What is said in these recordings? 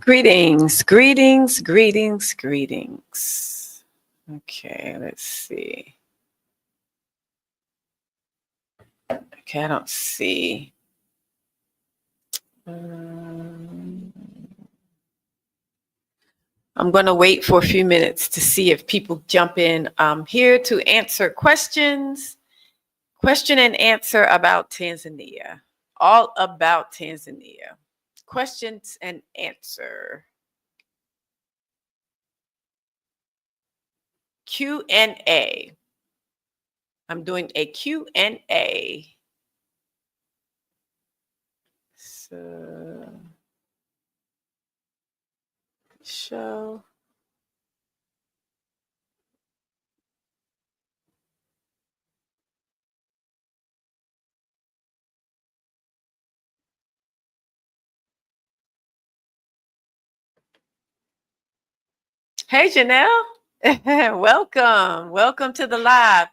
Greetings, greetings, greetings, greetings. Okay, let's see. Okay, I don't see. I'm going to wait for a few minutes to see if people jump in. I'm here to answer questions, question and answer about Tanzania, all about Tanzania. Questions and answer. Q&A. I'm doing a Q&A. So, show. Hey, Janelle. Welcome to the live.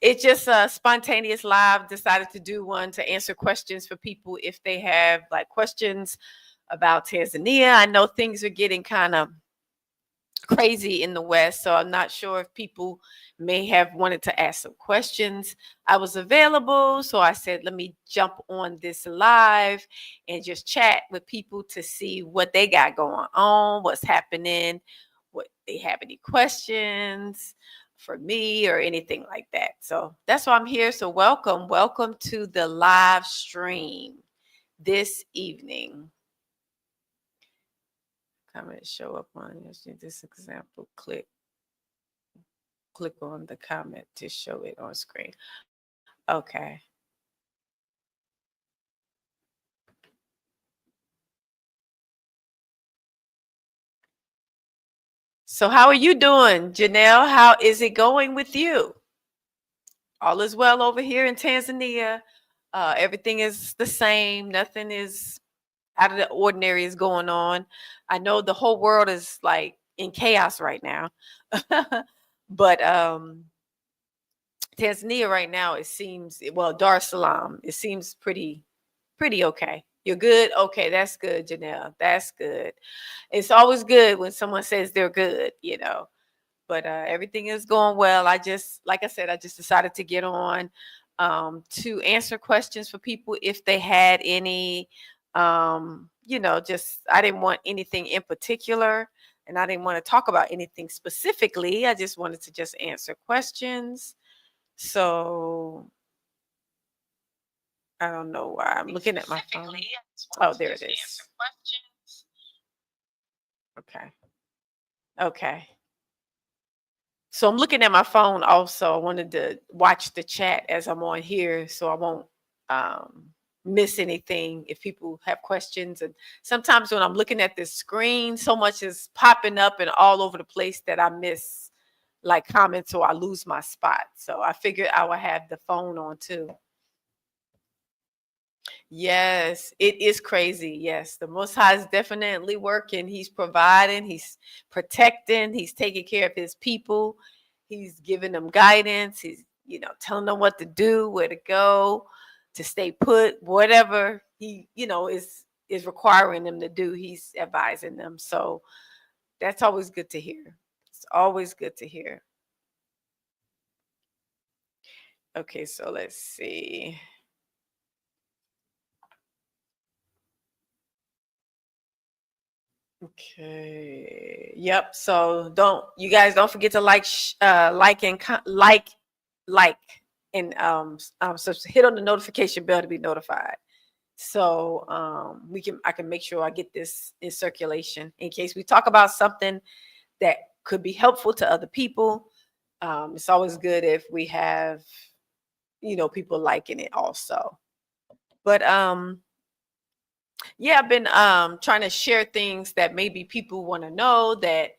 It's just a spontaneous live. Decided to do one to answer questions for people if they have like questions about Tanzania. I know things are getting kind of crazy in the West, so I'm not sure if people may have wanted to ask some questions. I was available, so I said, let me jump on this live and just chat with people to see what they got going on, what's happening, what they have any questions for me or anything like that. So that's why I'm here. So welcome to the live stream this evening. Comment show up on this example. Click on the comment to show it on screen. Okay. So how are you doing, Janelle? How is it going with you? All is well over here in Tanzania. Everything is the same. Nothing is out of the ordinary is going on. I know the whole world is like in chaos right now. But Tanzania right now, it seems, well, Dar es Salaam, it seems pretty okay. You're good? Okay, that's good, Janelle. That's good. It's always good when someone says they're good, you know. But everything is going well. Like I said, I just decided to get on to answer questions for people if they had any. Just I didn't want anything in particular, and I didn't want to talk about anything specifically. I just wanted to just answer questions. So I don't know why I'm looking at my phone. Oh, there it is. Okay. Okay. So I'm looking at my phone also. I wanted to watch the chat as I'm on here so I won't miss anything if people have questions. And sometimes when I'm looking at this screen, so much is popping up and all over the place that I miss like comments or I lose my spot. So I figured I would have the phone on too. Yes, it is crazy. Yes, the Most High is definitely working. He's providing, he's protecting, he's taking care of his people. He's giving them guidance. He's, telling them what to do, where to go, to stay put, whatever he, is requiring them to do. He's advising them. So that's always good to hear. It's always good to hear. Okay, so let's see. Okay. Yep. So you guys don't forget to like and so hit on the notification bell to be notified. So I can make sure I get this in circulation in case we talk about something that could be helpful to other people. It's always good if we have people liking it also. But yeah, I've been trying to share things that maybe people want to know that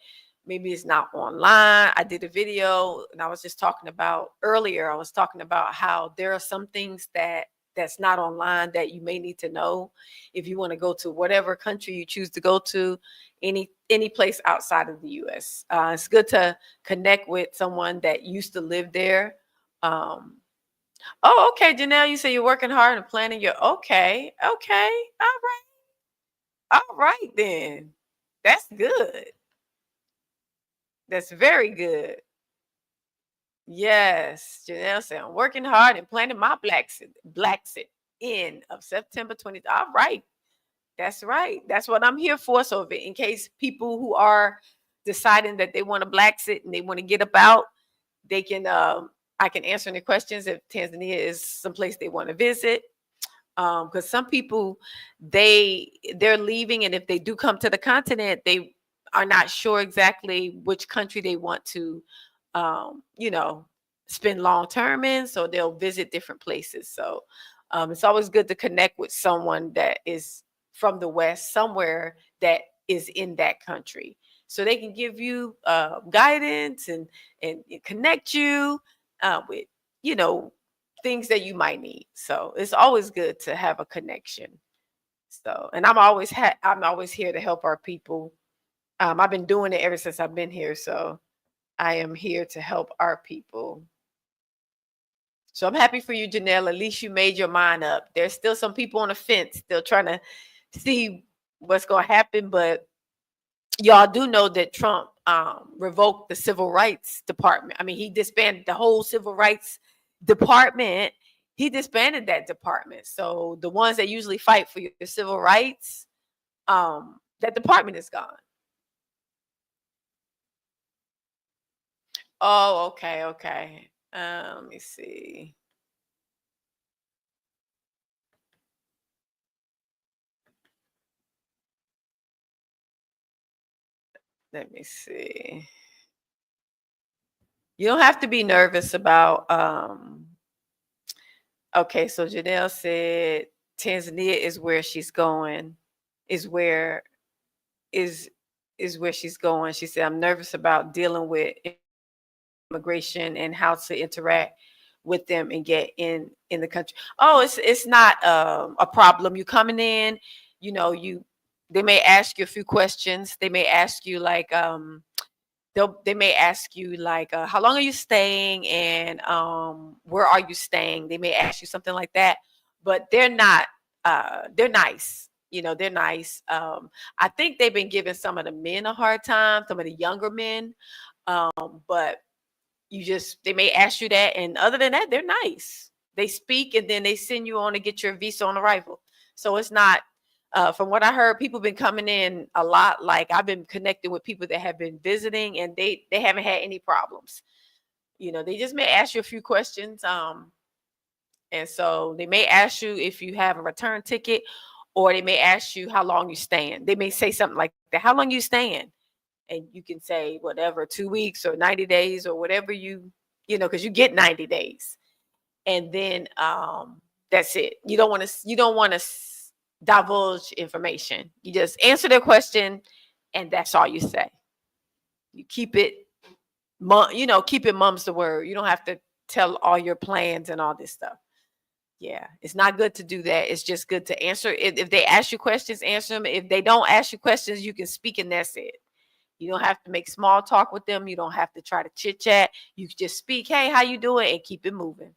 maybe it's not online. I did a video and I was just talking about earlier, I was talking about how there are some things that that's not online that you may need to know if you want to go to whatever country you choose to go to, any place outside of the U.S. It's good to connect with someone that used to live there. Um, oh, okay, Janelle, you say you're working hard and planning your okay, okay, all right then. That's good. That's very good. Yes, Janelle said, I'm working hard and planning my Blacksit in of September 20th. All right. That's right. That's what I'm here for. So in case people who are deciding that they want to Blacksit and they want to get about, they can I can answer any questions if Tanzania is someplace they want to visit. Because some people they're leaving, and if they do come to the continent, they are not sure exactly which country they want to you know, spend long term in, so they'll visit different places. So it's always good to connect with someone that is from the West, somewhere that is in that country, so they can give you guidance and connect you with, you know, things that you might need. So it's always good to have a connection. So, and I'm always here to help our people. I've been doing it ever since I've been here, so I am here to help our people. So I'm happy for you, Janelle. At least you made your mind up. There's still some people on the fence, still trying to see what's going to happen. But y'all do know that Trump revoked the Civil Rights Department. I mean, he disbanded the whole Civil Rights Department. He disbanded that department. So the ones that usually fight for your civil rights, that department is gone. Oh, okay, okay. Let me see. Let me see. You don't have to be nervous about okay, so Janelle said Tanzania is where she's going, is where is is where she's going. She said, I'm nervous about dealing with immigration and how to interact with them and get in the country. Oh, it's not a problem. You coming in, you know, they may ask you a few questions. They may ask you like they may ask you like how long are you staying, and where are you staying. They may ask you something like that, but they're not they're nice, you know, they're nice. I think they've been giving some of the men a hard time, some of the younger men, but they may ask you that, and other than that, they're nice. They speak, and then they send you on to get your visa on arrival. So it's not from what I heard, people been coming in a lot. Like I've been connecting with people that have been visiting, and they haven't had any problems. You know, they just may ask you a few questions, and so they may ask you if you have a return ticket, or they may ask you how long you staying. They may say something like that, how long you staying, and you can say whatever, 2 weeks or 90 days or whatever you know, because you get 90 days, and then that's it. You don't want to divulge information. You just answer their question, and that's all you say. You keep it, you know, keep it mum's the word. You don't have to tell all your plans and all this stuff. Yeah, it's not good to do that. It's just good to answer. If they ask you questions, answer them. If they don't ask you questions, you can speak, and that's it. You don't have to make small talk with them. You don't have to try to chit chat. You just speak, hey, how you doing, and keep it moving.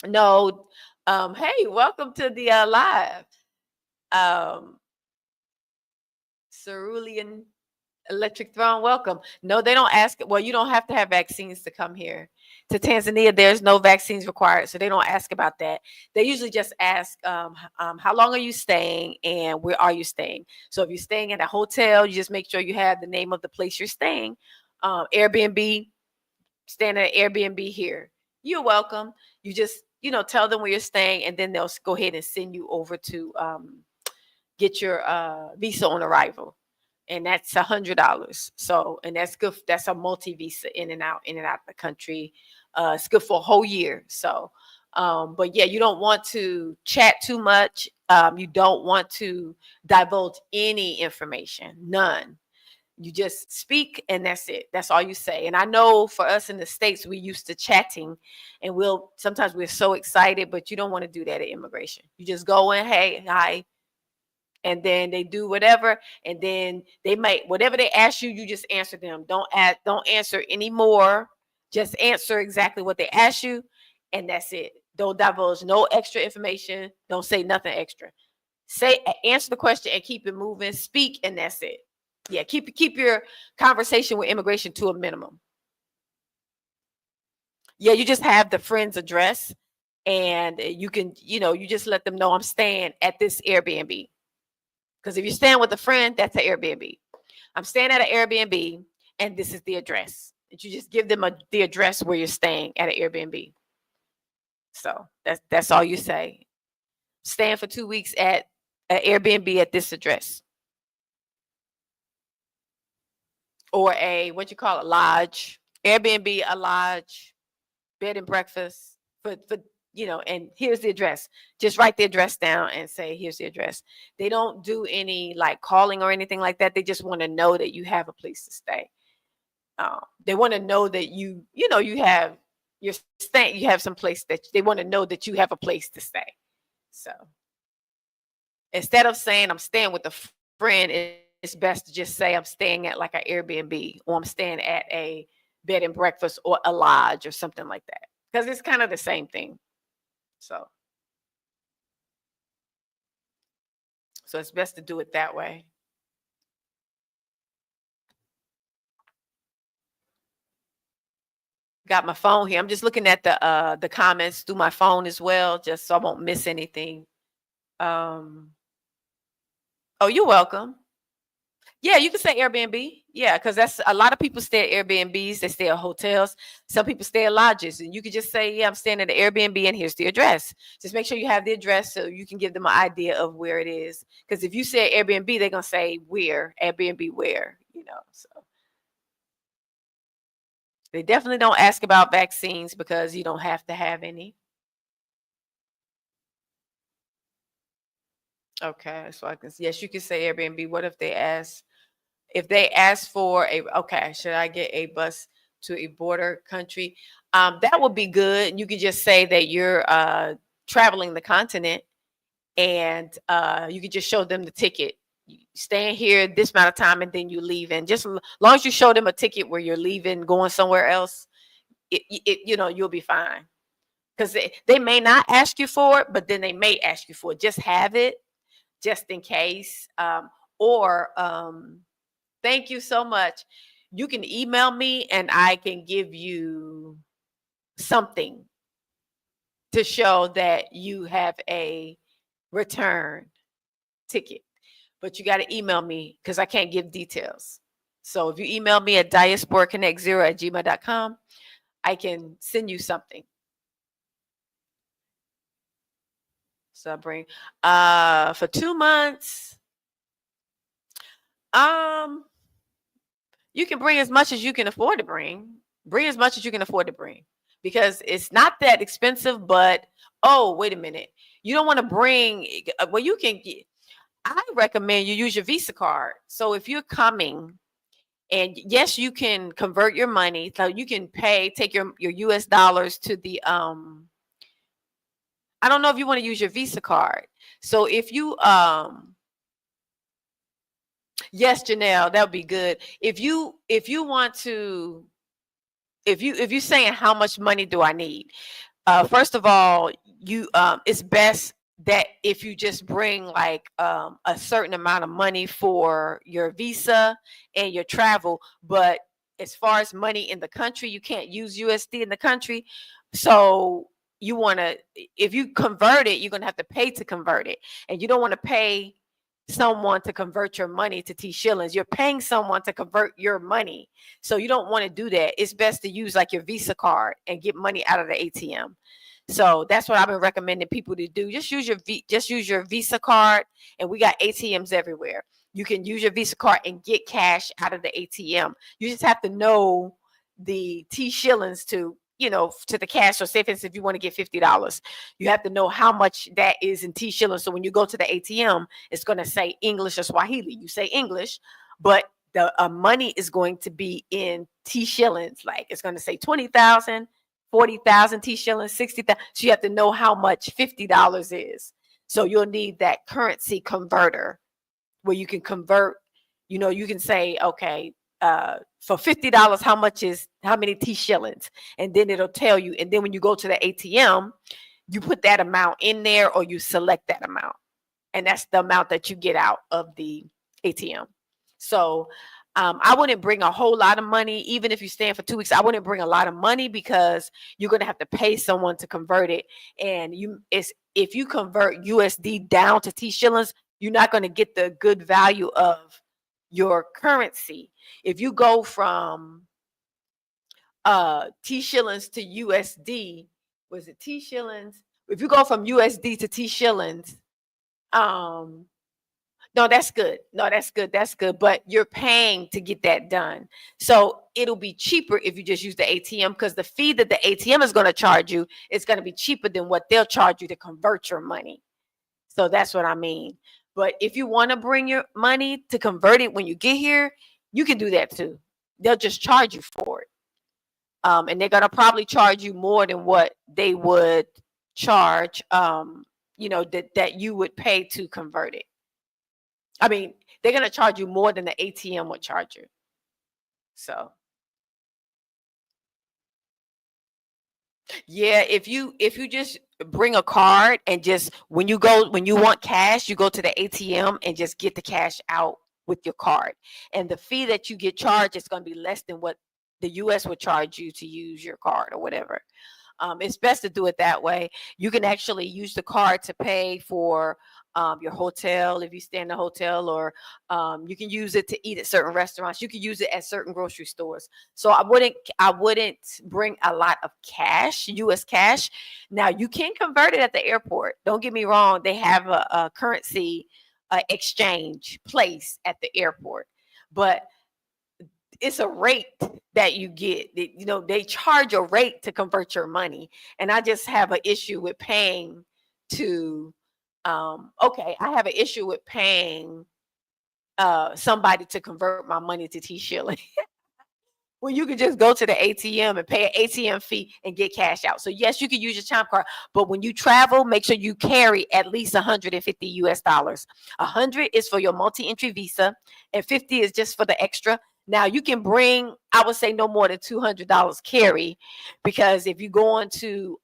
No, hey, welcome to the live. Cerulean Electric Throne, welcome. No, they don't ask. Well, you don't have to have vaccines to come here to Tanzania. There's no vaccines required, so they don't ask about that. They usually just ask, how long are you staying and where are you staying? So if you're staying in a hotel, you just make sure you have the name of the place you're staying. Airbnb, staying at Airbnb here. You're welcome. You just, you know, tell them where you're staying, and then they'll go ahead and send you over to get your visa on arrival, and that's $100. So, and that's good. That's a multi visa in and out of the country. It's good for a whole year. So, but yeah, you don't want to chat too much. You don't want to divulge any information, none. You just speak and that's it. That's all you say. And I know for us in the States, we used to chatting, and sometimes we're so excited, but you don't want to do that at immigration. You just go in, hey, hi, and then they do whatever, and then they might, whatever they ask you, you just answer them. Don't answer anymore. Just answer exactly what they ask you, and that's it. Don't divulge no extra information. Don't say nothing extra. Answer the question and keep it moving. Speak, and that's it. Yeah, keep your conversation with immigration to a minimum. Yeah, you just have the friend's address, and you can, you just let them know I'm staying at this Airbnb. Because if you're staying with a friend, that's an Airbnb. I'm staying at an Airbnb, and this is the address. And you just give them the address where you're staying at an Airbnb. So that's all you say. Staying for 2 weeks at an Airbnb at this address. Or a, what you call it, lodge. Airbnb, a lodge, bed and breakfast for and here's the address. Just write the address down and say, here's the address. They don't do any like calling or anything like that. They just want to know that you have a place to stay. They want to know that you have some place that they want to know that you have a place to stay. So instead of saying I'm staying with a friend, it's best to just say I'm staying at like an Airbnb, or I'm staying at a bed and breakfast or a lodge or something like that, because it's kind of the same thing. So it's best to do it that way. Got my phone here. I'm just looking at the comments through my phone as well, just so I won't miss anything. Oh, you're welcome. Yeah, you can say Airbnb. Yeah, because that's a lot of people stay at Airbnbs. They stay at hotels. Some people stay at lodges, and you could just say, "Yeah, I'm staying at the Airbnb, and here's the address." Just make sure you have the address so you can give them an idea of where it is. Because if you say Airbnb, they're gonna say where Airbnb where. So they definitely don't ask about vaccines because you don't have to have any. Okay, so yes, you can say Airbnb. What if they ask? If they ask for should I get a bus to a border country? That would be good. You could just say that you're traveling the continent, and you could just show them the ticket. Staying here this amount of time, and then you leave. And just as long as you show them a ticket where you're leaving, going somewhere else, you'll be fine. Because they may not ask you for it, but then they may ask you for it. Just have it, just in case. Or thank you so much. You can email me and I can give you something to show that you have a return ticket. But you got to email me because I can't give details. So if you email me at diasporaconnect0@gmail.com, I can send you something. So I bring for 2 months. You can bring as much as you can afford to bring. Bring as much as you can afford to bring, because it's not that expensive. But wait a minute, you don't want to bring. Well, you can get. I recommend you use your Visa card. So if you're coming, and yes, you can convert your money, so you can take your US dollars to the I don't know if you want to use your Visa card. So if you yes, Janelle, that would be good. If you want to, if you're saying how much money do I need, first of all, it's best that if you just bring like a certain amount of money for your visa and your travel. But as far as money in the country, you can't use USD in the country. So you want to, if you convert it, you're going to have to pay to convert it. And you don't want to pay someone to convert your money to T shillings. You're paying someone to convert your money. So you don't want to do that. It's best to use like your Visa card and get money out of the ATM. So that's what I've been recommending people to do. Just use your Visa card, and we got ATMs everywhere. You can use your Visa card and get cash out of the ATM. You just have to know the T shillings to the cash. So say for instance, if you want to get $50, you have to know how much that is in T shillings. So when you go to the ATM, it's going to say English or Swahili. You say English, but the money is going to be in T shillings. Like it's going to say 20,000, 40,000 T shillings, 60,000. So you have to know how much $50 is. So you'll need that currency converter where you can convert, you can say, okay, for $50, how many T shillings? And then it'll tell you. And then when you go to the ATM, you put that amount in there or you select that amount. And that's the amount that you get out of the ATM. So I wouldn't bring a whole lot of money, even if you stand for 2 weeks. I wouldn't bring a lot of money because you're going to have to pay someone to convert it. And if you convert USD down to T shillings, you're not going to get the good value of your currency. If you go from T shillings to USD, was it T shillings? If you go from USD to T shillings, no, that's good. No, that's good. That's good. But you're paying to get that done. So it'll be cheaper if you just use the ATM because the fee that the ATM is going to charge you is going to be cheaper than what they'll charge you to convert your money. So that's what I mean. But if you want to bring your money to convert it when you get here, you can do that too. They'll just charge you for it. And they're going to probably charge you more than what they would charge, that you would pay to convert it. I mean, they're going to charge you more than the ATM would charge you. So, yeah, if you just bring a card and just when you want cash, you go to the ATM and just get the cash out with your card. And the fee that you get charged is going to be less than what the US would charge you to use your card or whatever. It's best to do it that way. You can actually use the card to pay for your hotel if you stay in a hotel, or you can use it to eat at certain restaurants. You can use it at certain grocery stores. So I wouldn't bring a lot of cash, US cash. Now you can convert it at the airport. Don't get me wrong. They have a currency exchange place at the airport, but it's a rate that you get. They charge a rate to convert your money, and I just have an issue with paying to. I have an issue with paying somebody to convert my money to T shilling. Well, you could just go to the ATM and pay an ATM fee and get cash out. So yes, you can use your chime card, but when you travel, make sure you carry at least $150 US. 100 is for your multi-entry visa, and 50 is just for the extra. Now you can bring, I would say no more than $200 carry, because if you go into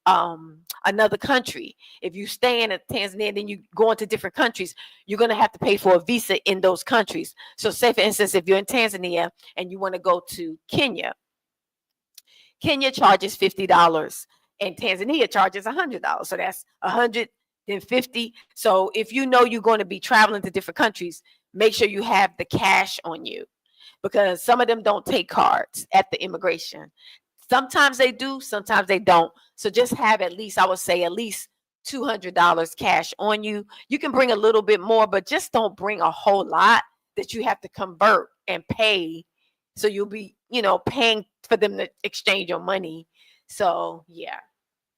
another country, if you stay in Tanzania, then you go into different countries, you're going to have to pay for a visa in those countries. So say for instance, if you're in Tanzania and you want to go to Kenya charges $50 and Tanzania charges $100. So that's 150. So if you're going to be traveling to different countries, make sure you have the cash on you, because some of them don't take cards at the immigration. Sometimes they do, sometimes they don't. So just have at least $200 cash on you. You can bring a little bit more, but just don't bring a whole lot that you have to convert and pay. So you'll be, paying for them to exchange your money. So yeah,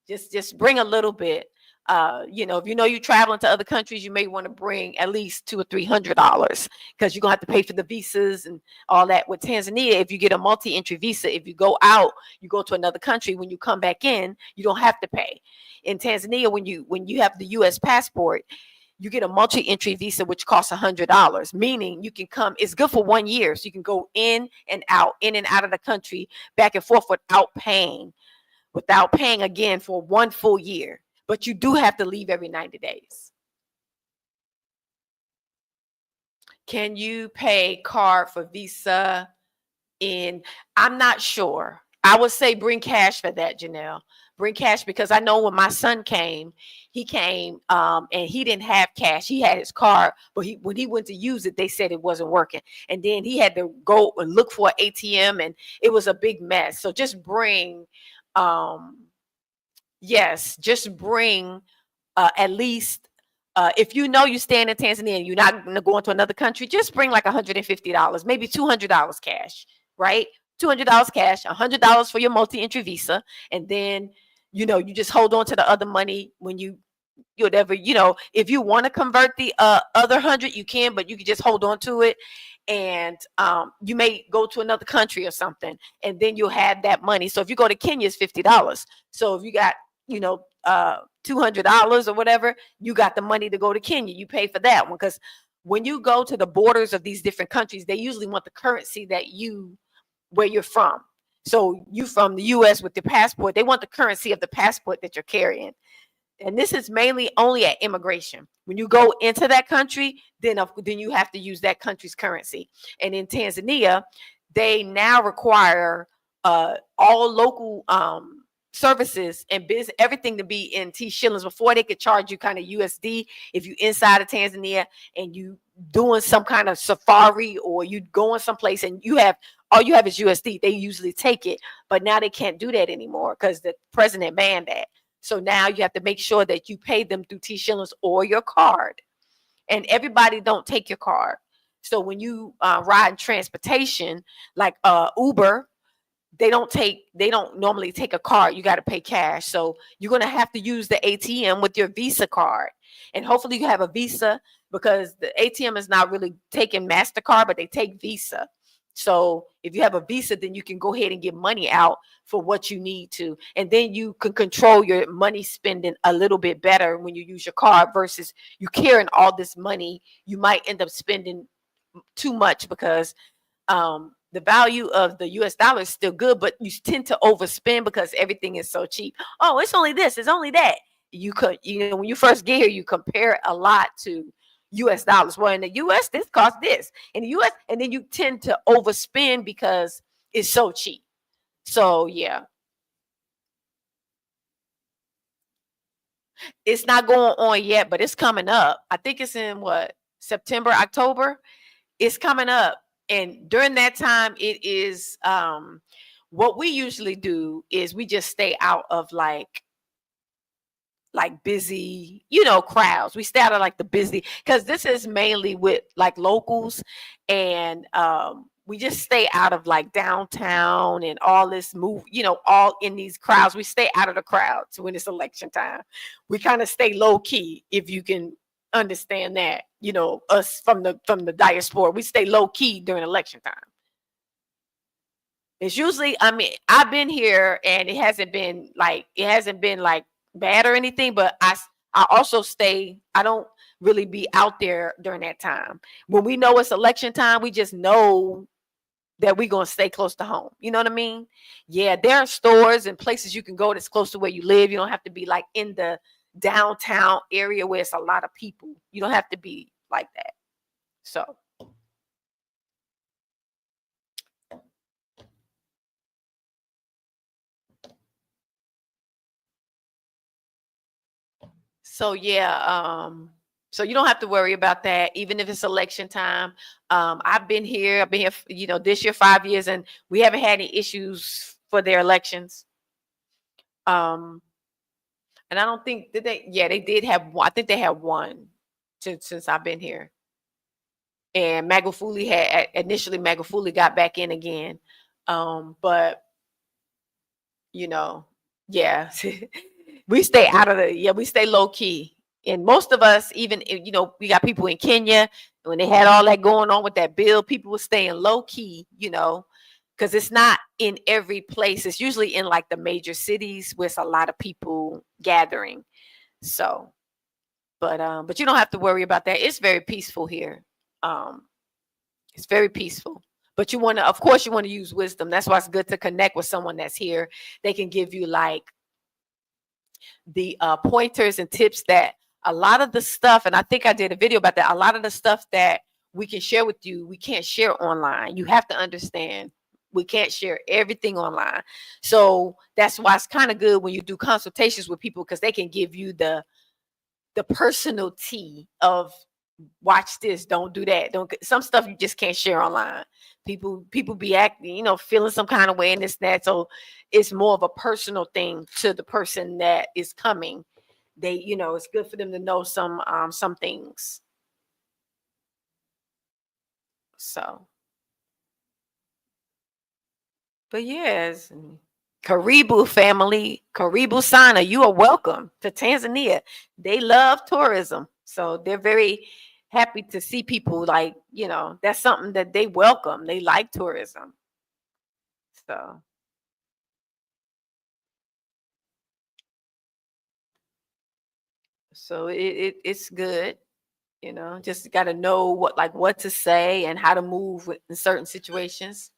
just bring a little bit. If you're traveling to other countries, you may want to bring at least $200 or $300, because you're gonna have to pay for the visas and all that. With Tanzania, if you get a multi-entry visa, if you go out, you go to another country, when you come back in, you don't have to pay. In Tanzania, when you have the US passport, you get a multi-entry visa, which costs $100, meaning you can come, it's good for 1 year. So you can go in and out of the country, back and forth without paying again for 1 full year. But you do have to leave every 90 days. Can you pay card for visa I'm not sure. I would say bring cash for that, Janelle. Bring cash, because I know when my son came, and he didn't have cash. He had his card, but when he went to use it, they said it wasn't working. And then he had to go and look for an ATM, and it was a big mess. So just bring at least, if you're staying in Tanzania and you're not going to another country, just bring like $150, maybe $200 cash, right? $200 cash, $100 for your multi-entry visa. And then, you just hold on to the other money when whatever, if you want to convert the other 100, you can, but you can just hold on to it. and you may go to another country or something, and then you'll have that money. So if you go to Kenya, it's $50. So if you got, $200 or whatever, you got the money to go to Kenya. You pay for that one, because when you go to the borders of these different countries, they usually want the currency where you're from. So you from the U.S. with your passport, they want the currency of the passport that you're carrying. And this is mainly only at immigration. When you go into that country, then you have to use that country's currency. And in Tanzania, they now require all local services and business, everything to be in T shillings. Before, they could charge you kind of USD if you inside of Tanzania and you doing some kind of safari, or you going someplace and all you have is USD. They usually take it, but now they can't do that anymore because the president banned that. So now you have to make sure that you pay them through T shillings or your card. And everybody don't take your card. So when you ride in transportation, like Uber, they don't normally take a card. You got to pay cash. So you're going to have to use the ATM with your Visa card. And hopefully you have a Visa, because the ATM is not really taking MasterCard, but they take Visa. So if you have a Visa, then you can go ahead and get money out for what you need to. And then you can control your money spending a little bit better when you use your card versus you carrying all this money. You might end up spending too much because the value of the US dollar is still good, but you tend to overspend because everything is so cheap. Oh, it's only this, it's only that. When you first get here, you compare a lot to US dollars. Well, in the US, this costs this. In the US, and then you tend to overspend because it's so cheap. So yeah. It's not going on yet, but it's coming up. I think it's in September, October. It's coming up. And during that time, it is what we usually do is we just stay out of like busy, crowds. We stay out of like the busy, because this is mainly with like locals, and we just stay out of like downtown and all this all in these crowds. We stay out of the crowds when it's election time. We kind of stay low key, if you can understand that. Us from the diaspora, we stay low key during election time. It's usually, I've been here and it hasn't been like bad or anything, but I also I don't really be out there during that time. When we know it's election time, we just know that we're going to stay close to home. You know what I mean? Yeah, there are stores and places you can go that's close to where you live. You don't have to be like in the downtown area where it's a lot of people. You don't have to be like that. So yeah, so you don't have to worry about that, even if it's election time. I've been here, this year 5 years, and we haven't had any issues for their elections. And I don't think they did have one. I think they had one since I've been here. And Magufuli got back in again. But yeah. We stay out of we stay low key. And most of us, even, we got people in Kenya, when they had all that going on with that bill, people were staying low key, because it's not in every place. It's usually in like the major cities with a lot of people gathering. So, but you don't have to worry about that. It's very peaceful here. It's very peaceful. But of course, you want to use wisdom. That's why it's good to connect with someone that's here. They can give you like the pointers and tips that a lot of the stuff, and I think I did a video about that, a lot of the stuff that we can share with you, we can't share online. You have to understand, we can't share everything online. So that's why it's kind of good when you do consultations with people, because they can give you the personal tea of, watch this, don't do that, some stuff you just can't share online. People be acting, feeling some kind of way and this, that. So it's more of a personal thing to the person that is coming. They, it's good for them to know some things. So, but yes, Karibu family, Karibu Sana, you are welcome to Tanzania. They love tourism. So they're very happy to see people, like, that's something that they welcome. They like tourism. So it's good. Just got to know what to say and how to move in certain situations.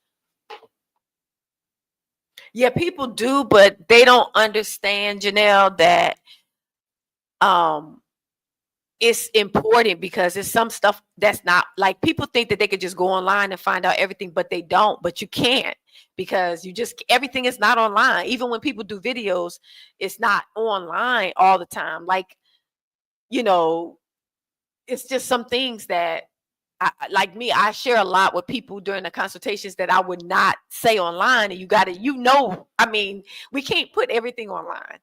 Yeah, people do, but they don't understand, Janelle, that it's important, because it's some stuff that's not, like, people think that they could just go online and find out everything, but they don't. But you can't, because everything is not online. Even when people do videos, it's not online all the time. Like, it's just some things that like me, I share a lot with people during the consultations that I would not say online. And you got to, I mean, we can't put everything online.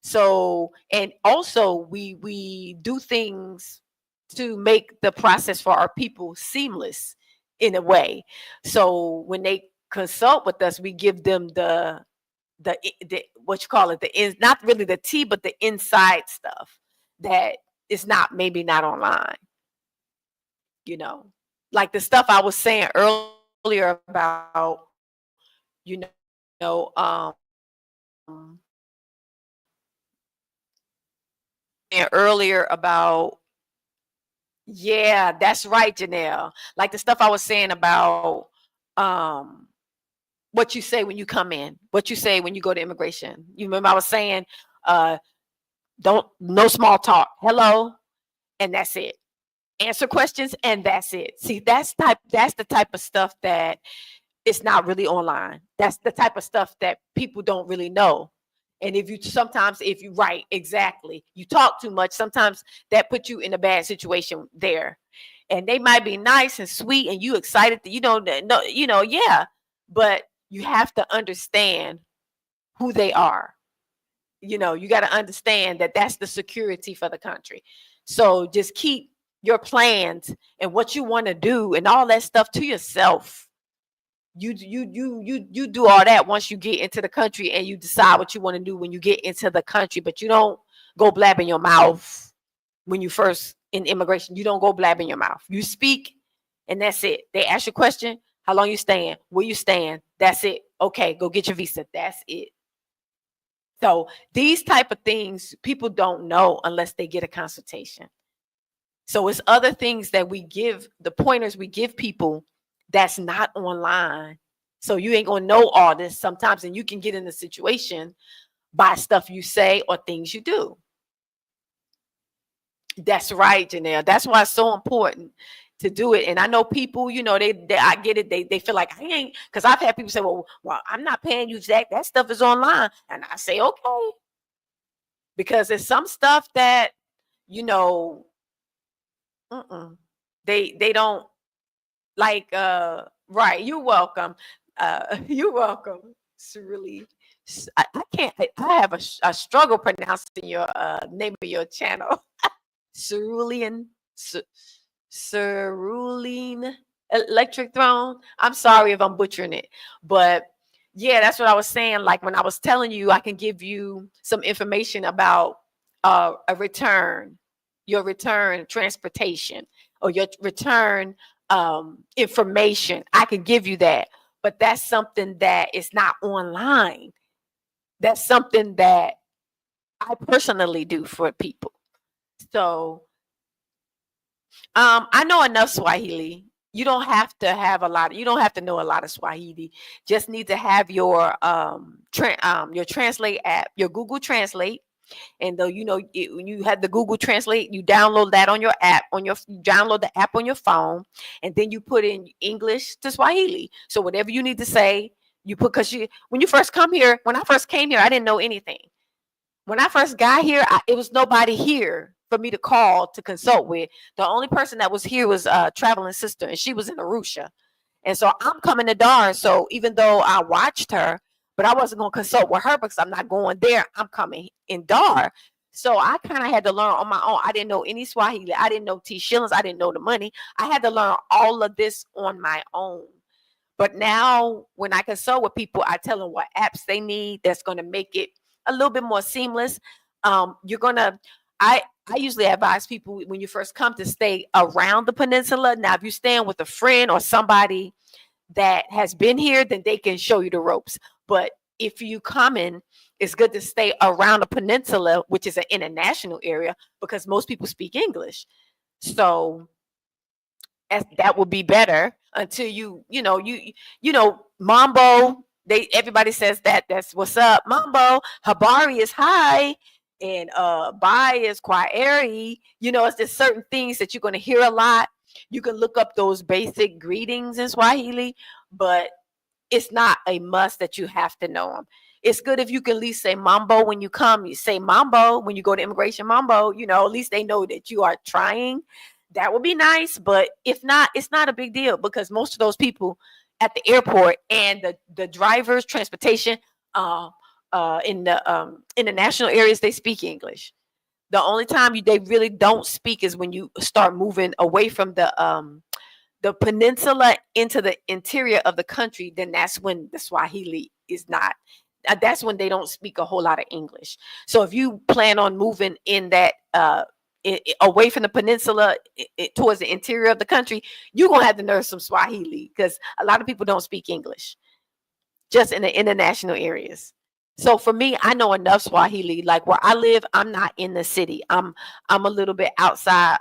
So, and also we do things to make the process for our people seamless in a way. So when they consult with us, we give them the what you call it, not really the tea, but the inside stuff that is maybe not online. Like the stuff I was saying earlier about, you know, and earlier about, yeah, that's right, Janelle. Like the stuff I was saying about what you say when you come in, what you say when you go to immigration. You remember I was saying, no small talk. Hello, and that's it. Answer questions, and that's it. See, that's the type of stuff that it's not really online. That's the type of stuff that people don't really know. And if you right, exactly, you talk too much, sometimes that puts you in a bad situation there. And they might be nice and sweet and you excited that, yeah, but you have to understand who they are. You got to understand that that's the security for the country. So just keep your plans and what you want to do and all that stuff to yourself. You do all that once you get into the country, and you decide what you want to do when you get into the country. But you don't go blabbing your mouth when you first in immigration. You don't go blabbing your mouth. You speak, and that's it. They ask you a question: how long you staying? Where you staying? That's it. Okay, go get your visa. That's it. So these type of things people don't know unless they get a consultation. So it's other things that we give, the pointers we give people that's not online. So you ain't gonna know all this sometimes, and you can get in a situation by stuff you say or things you do. That's right, Janelle. That's why it's so important to do it. And I know people, I get it. They feel like I ain't, because I've had people say, well, I'm not paying you, Zach. That stuff is online. And I say, okay. Because there's some stuff that, they don't like, right. You're welcome. You're welcome. It's really, I can't, I have a struggle pronouncing your name of your channel. Cerulean, Cerulean Electric Throne. I'm sorry if I'm butchering it, but yeah, that's what I was saying. Like when I was telling you, I can give you some information about your return transportation, or your return information. I can give you that, but that's something that is not online. That's something that I personally do for people. So I know enough Swahili. You don't have to have you don't have to know a lot of Swahili. Just need to have your your Translate app, your Google Translate. And though when you have the Google Translate, you download that on your app, download the app on your phone, and then you put in English to Swahili. So whatever you need to say, you put, because when you first come here, when I first came here, I didn't know anything. When I first got here, it was nobody here for me to call to consult with. The only person that was here was a traveling sister, and she was in Arusha. And so I'm coming to Dar. So even though I watched her, but I wasn't going to consult with her because I'm not going there. I'm coming in Dar. So I kind of had to learn on my own. I didn't know any Swahili. I didn't know T shillings. I didn't know the money. I had to learn all of this on my own. But now when I consult with people, I tell them what apps they need that's going to make it a little bit more seamless. I usually advise people when you first come to stay around the peninsula. Now, if you staying with a friend or somebody that has been here, then they can show you the ropes. But if you come in, it's good to stay around the peninsula, which is an international area, because most people speak English. So that would be better until Mambo. Everybody says that's what's up. Mambo, Habari is hi, and bye is Kwaheri. It's just certain things that you're going to hear a lot. You can look up those basic greetings in Swahili, but it's not a must that you have to know them. It's good if you can at least say Mambo when you come. You say Mambo when you go to immigration, Mambo. At least they know that you are trying. That would be nice, but if not, it's not a big deal, because most of those people at the airport and the drivers, transportation, in the national areas, they speak English. The only time they really don't speak is when you start moving away from the peninsula into the interior of the country. Then that's when the Swahili is not. That's when they don't speak a whole lot of English. So if you plan on moving in that away from the peninsula towards the interior of the country, you're going to have to learn some Swahili, because a lot of people don't speak English just in the international areas. So for me, I know enough Swahili. Like where I live, I'm not in the city. I'm a little bit outside,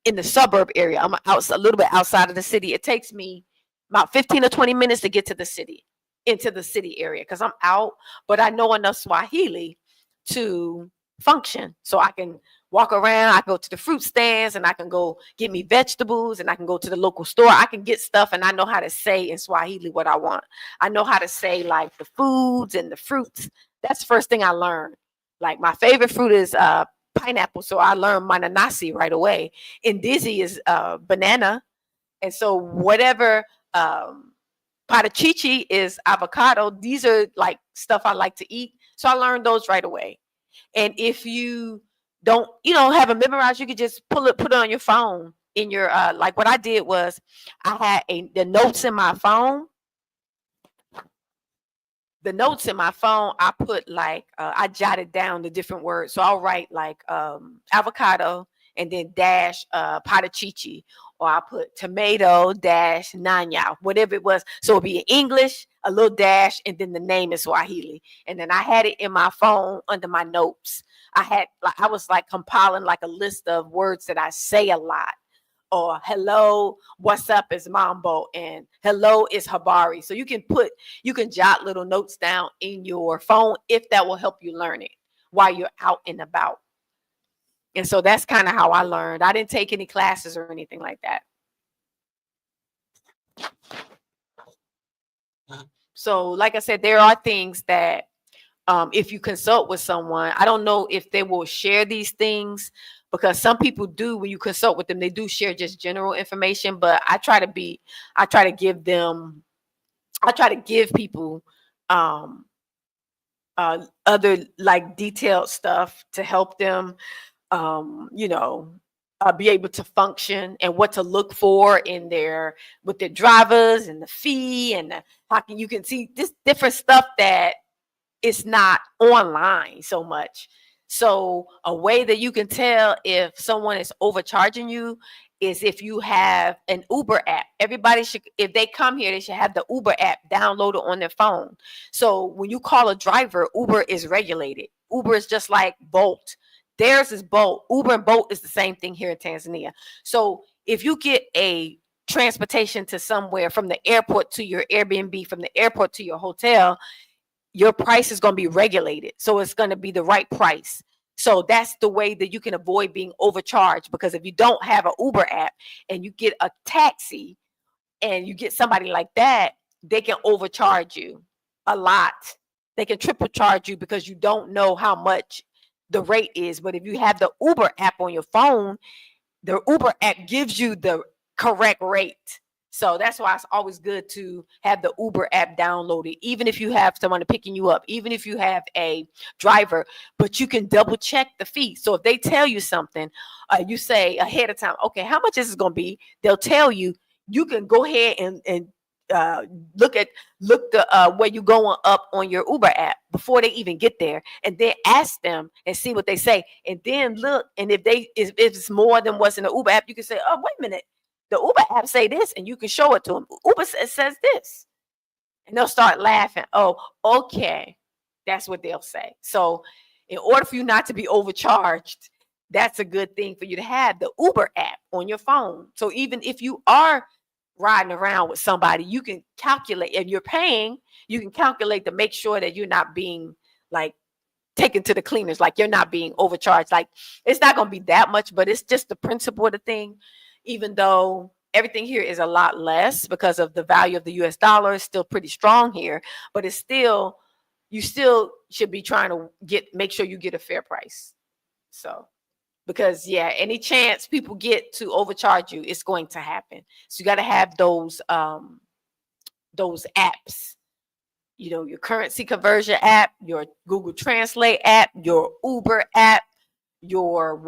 in the suburb area. I'm a little bit outside of the city. It takes me about 15 or 20 minutes to get to the city, into the city area, because I'm out. But I know enough Swahili to function, so I can walk around. I go to the fruit stands, and I can go get me vegetables, and I can go to the local store. I can get stuff, and I know how to say in Swahili what I want. I know how to say like the foods and the fruits. That's the first thing I learned. Like my favorite fruit is pineapple, so I learned mananasi right away. And dizzy is banana, and so whatever patachichi is avocado. These are like stuff I like to eat, so I learned those right away. And if you don't have it memorized, you could just put it on your phone in your like what I did was I had the notes in my phone. I put like I jotted down the different words. So I'll write like avocado and then dash patachichi, or I put tomato dash nanya, whatever it was. So it'll be in English, a little dash, and then the name is Swahili. And then I had it in my phone under my notes. I was like compiling like a list of words that I say a lot. Or hello, what's up is Mambo, and hello is Habari. So you can jot little notes down in your phone if that will help you learn it while you're out and about. And so that's kind of how I learned. I didn't take any classes or anything like that. So like I said, there are things that if you consult with someone, I don't know if they will share these things, because some people do. When you consult with them, they do share just general information, but I try to give people other like detailed stuff to help them be able to function, and what to look for with their drivers and the fee, and you can see this different stuff that it's not online so much. So a way that you can tell if someone is overcharging you is if you have an Uber app. Everybody should, if they come here, they should have the Uber app downloaded on their phone. So when you call a driver, Uber is regulated. Uber is just like Bolt. Theirs is Bolt. Uber and Bolt is the same thing here in Tanzania. So if you get a transportation to somewhere, from the airport to your Airbnb, from the airport to your hotel, your price is going to be regulated. So it's going to be the right price. So that's the way that you can avoid being overcharged, because if you don't have an Uber app and you get a taxi and you get somebody like that, they can overcharge you a lot. They can triple charge you because you don't know how much the rate is. But if you have the Uber app on your phone, the Uber app gives you the correct rate. So that's why it's always good to have the Uber app downloaded, even if you have someone picking you up, even if you have a driver, but you can double check the fee. So if they tell you something, you say ahead of time, okay, how much is this going to be? They'll tell you. You can go ahead and uh, look the where you going up on your Uber app before they even get there, and then ask them and see what they say, and then look, and if it's more than what's in the Uber app, you can say, oh, wait a minute, the Uber app say this, and you can show it to them. Uber says this, and they'll start laughing. Oh, okay, that's what they'll say. So in order for you not to be overcharged, that's a good thing for you to have the Uber app on your phone. So even if you are riding around with somebody, you can calculate, and you're paying, you can calculate to make sure that you're not being like taken to the cleaners, like you're not being overcharged. Like it's not going to be that much, but it's just the principle of the thing. Even though everything here is a lot less because of the value of the US dollar is still pretty strong here, but it's still, you still should be trying to make sure you get a fair price. So because yeah, any chance people get to overcharge you, it's going to happen. So you got to have those apps, you know, your currency conversion app, your Google Translate app, your Uber app, your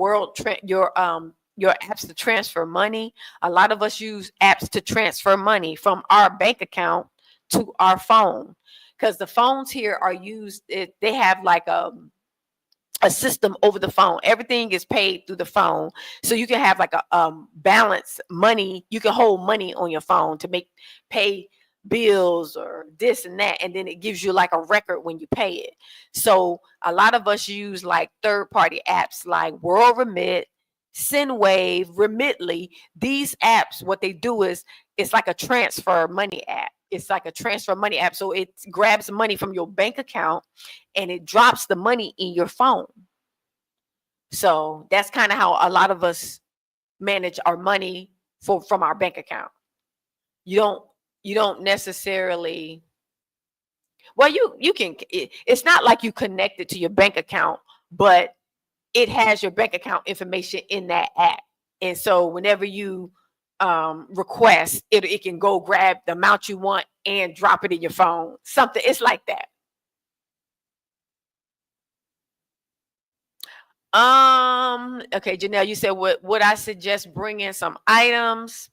your apps to transfer money. A lot of us use apps to transfer money from our bank account to our phone, because the phones here are used, they have like a system over the phone. Everything is paid through the phone. So you can have like a balance money. You can hold money on your phone to pay bills or this and that. And then it gives you like a record when you pay it. So a lot of us use like third-party apps like World Remit, Sendwave, Remitly. These apps, what they do is it's like a transfer money app. It's like a transfer money app. So it grabs money from your bank account and it drops the money in your phone. So that's kind of how a lot of us manage our money from our bank account. You don't necessarily, well, you can, it's not like you connect it to your bank account, but it has your bank account information in that app. And so whenever you request, it can go grab the amount you want and drop it in your phone. Something, it's like that. Okay, Janelle, you said would I suggest bringing some items?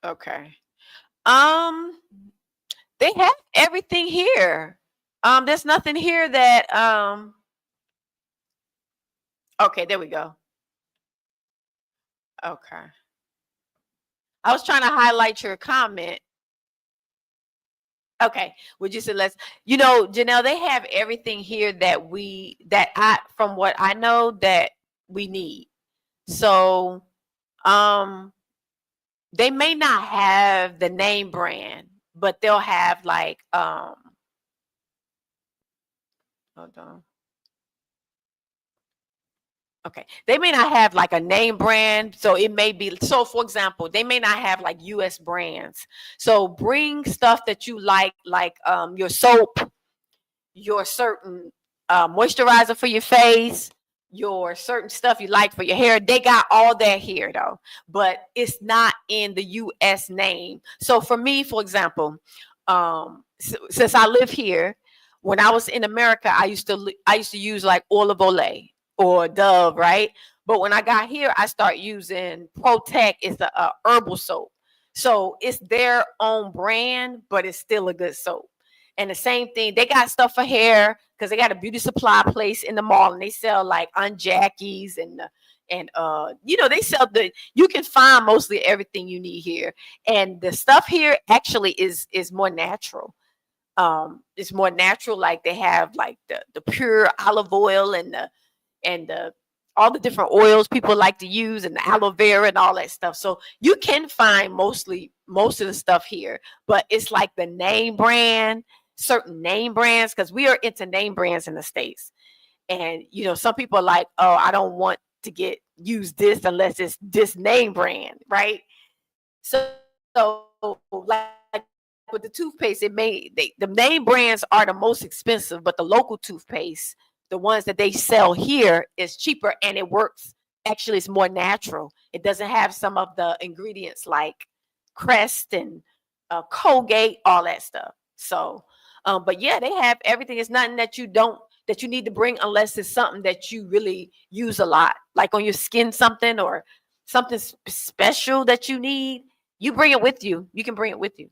Okay. They have everything here. There's nothing here that okay, there we go. Okay. I was trying to highlight your comment. Okay. Would you say Janelle, they have everything here from what I know that we need. So, they may not have the name brand, but they'll have like, hold on. Okay. They may not have like a name brand. So it may be, so for example, they may not have like US brands. So bring stuff that you like your soap, your certain moisturizer for your face, your certain stuff you like for your hair. They got all that here though, but it's not in the US name. So for me, for example, since I live here, when I was in America, I used to use like Olive Olay or Dove, right? But when I got here, I start using Protect. It's a herbal soap. So it's their own brand, but it's still a good soap. And the same thing, they got stuff for hair because they got a beauty supply place in the mall, and they sell like Unjackies and they sell you can find mostly everything you need here. And the stuff here actually is more natural. It's more natural. Like they have like the pure olive oil and the all the different oils people like to use and the aloe vera and all that stuff. So you can find most of the stuff here, but it's like the name brand, certain name brands, because we are into name brands in the States. And some people are like, oh, I don't want to use this unless it's this name brand, right? So like with the toothpaste, the name brands are the most expensive, but the local toothpaste, the ones that they sell here, is cheaper and it works. Actually, it's more natural. It doesn't have some of the ingredients like Crest and Colgate, all that stuff. So, but yeah, they have everything. It's nothing that that you need to bring unless it's something that you really use a lot, like on your skin, something or something special that you need. You bring it with you. You can bring it with you.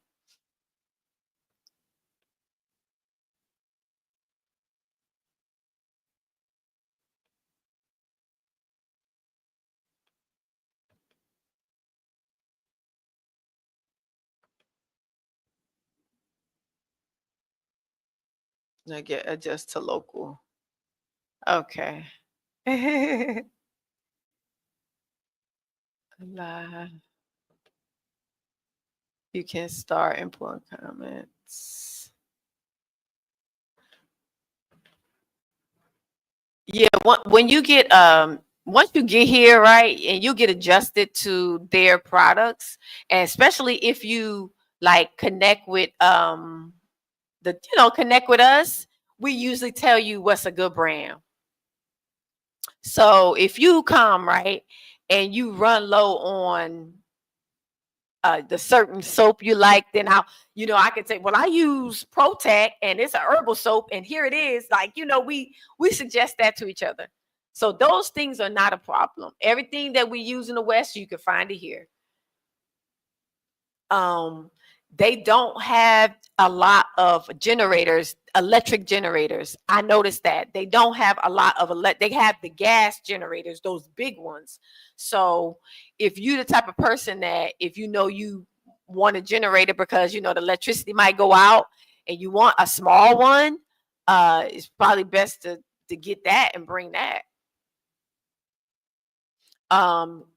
I get adjust to local. Okay. Live. You can start important comments. Yeah, when you get once you get here, right, and you get adjusted to their products, and especially if you like connect with connect with us, we usually tell you what's a good brand. So if you come, right, and you run low on the certain soap you like, then I can say, well, I use Protect and it's a herbal soap, and here it is. Like, we suggest that to each other. So those things are not a problem. Everything that we use in the West, you can find it here. um they don't have a lot of generators, electric generators. I noticed that they don't have a lot of they have the gas generators, those big ones. So if you the type of person that, if you want a generator because the electricity might go out and you want a small one, it's probably best to get that and bring that.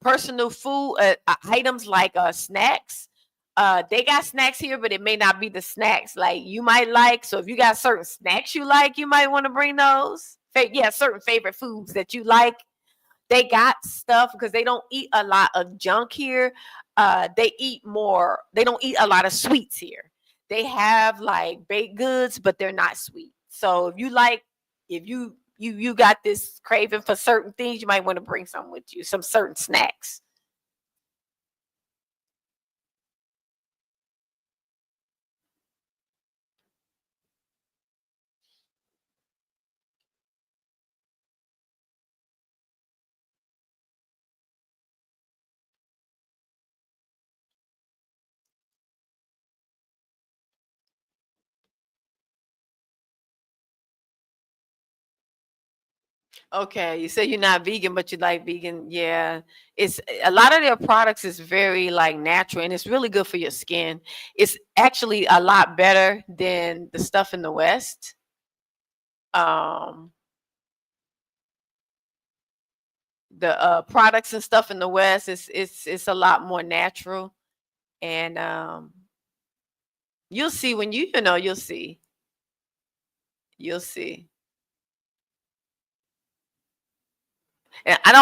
Personal food items like snacks. They got snacks here, but it may not be the snacks like you might like. So if you got certain snacks you like, you might want to bring those. Yeah, certain favorite foods that you like. They got stuff because they don't eat a lot of junk here. They don't eat a lot of sweets here. They have like baked goods, but they're not sweet. So if you got this craving for certain things, you might want to bring some with you, some certain snacks. Okay, you say you're not vegan, but you like vegan. Yeah, it's a lot of their products is very like natural, and it's really good for your skin. It's actually a lot better than the stuff in the West. Um, the products and stuff in the West is it's a lot more natural, and you'll see when you'll see. And I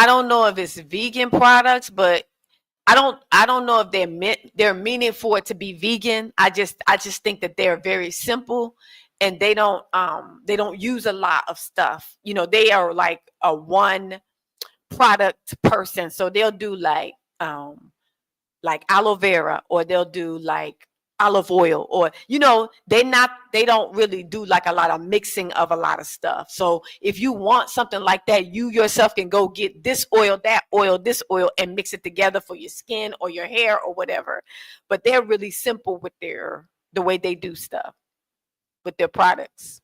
don't know if it's vegan products, but I don't know if they're meaning for it to be vegan. I just think that they're very simple, and they don't use a lot of stuff. They are like a one product person. So they'll do like aloe vera, or they'll do like olive oil, or they don't really do like a lot of mixing of a lot of stuff. So if you want something like that, you yourself can go get this oil, that oil, this oil, and mix it together for your skin or your hair or whatever. But they're really simple with the way they do stuff with their products.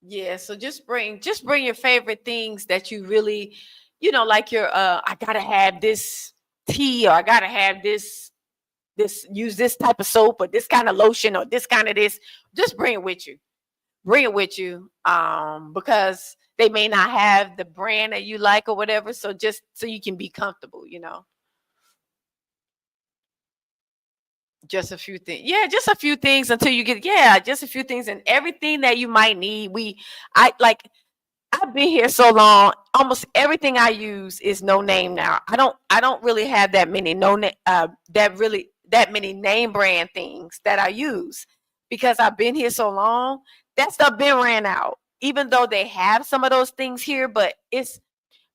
Yeah, so just bring your favorite things that you really, like your I gotta have this tea, or I gotta have this use this type of soap or this kind of lotion or this kind of this. Just bring it with you. Bring it with you. Because they may not have the brand that you like or whatever. So just so you can be comfortable, Just a few things. Yeah, just a few things until you get, just a few things and everything that you might need. I like I've been here so long. Almost everything I use is no name now. I don't really have that many that many name brand things that I use because I've been here so long. That stuff been ran out. Even though they have some of those things here, but it's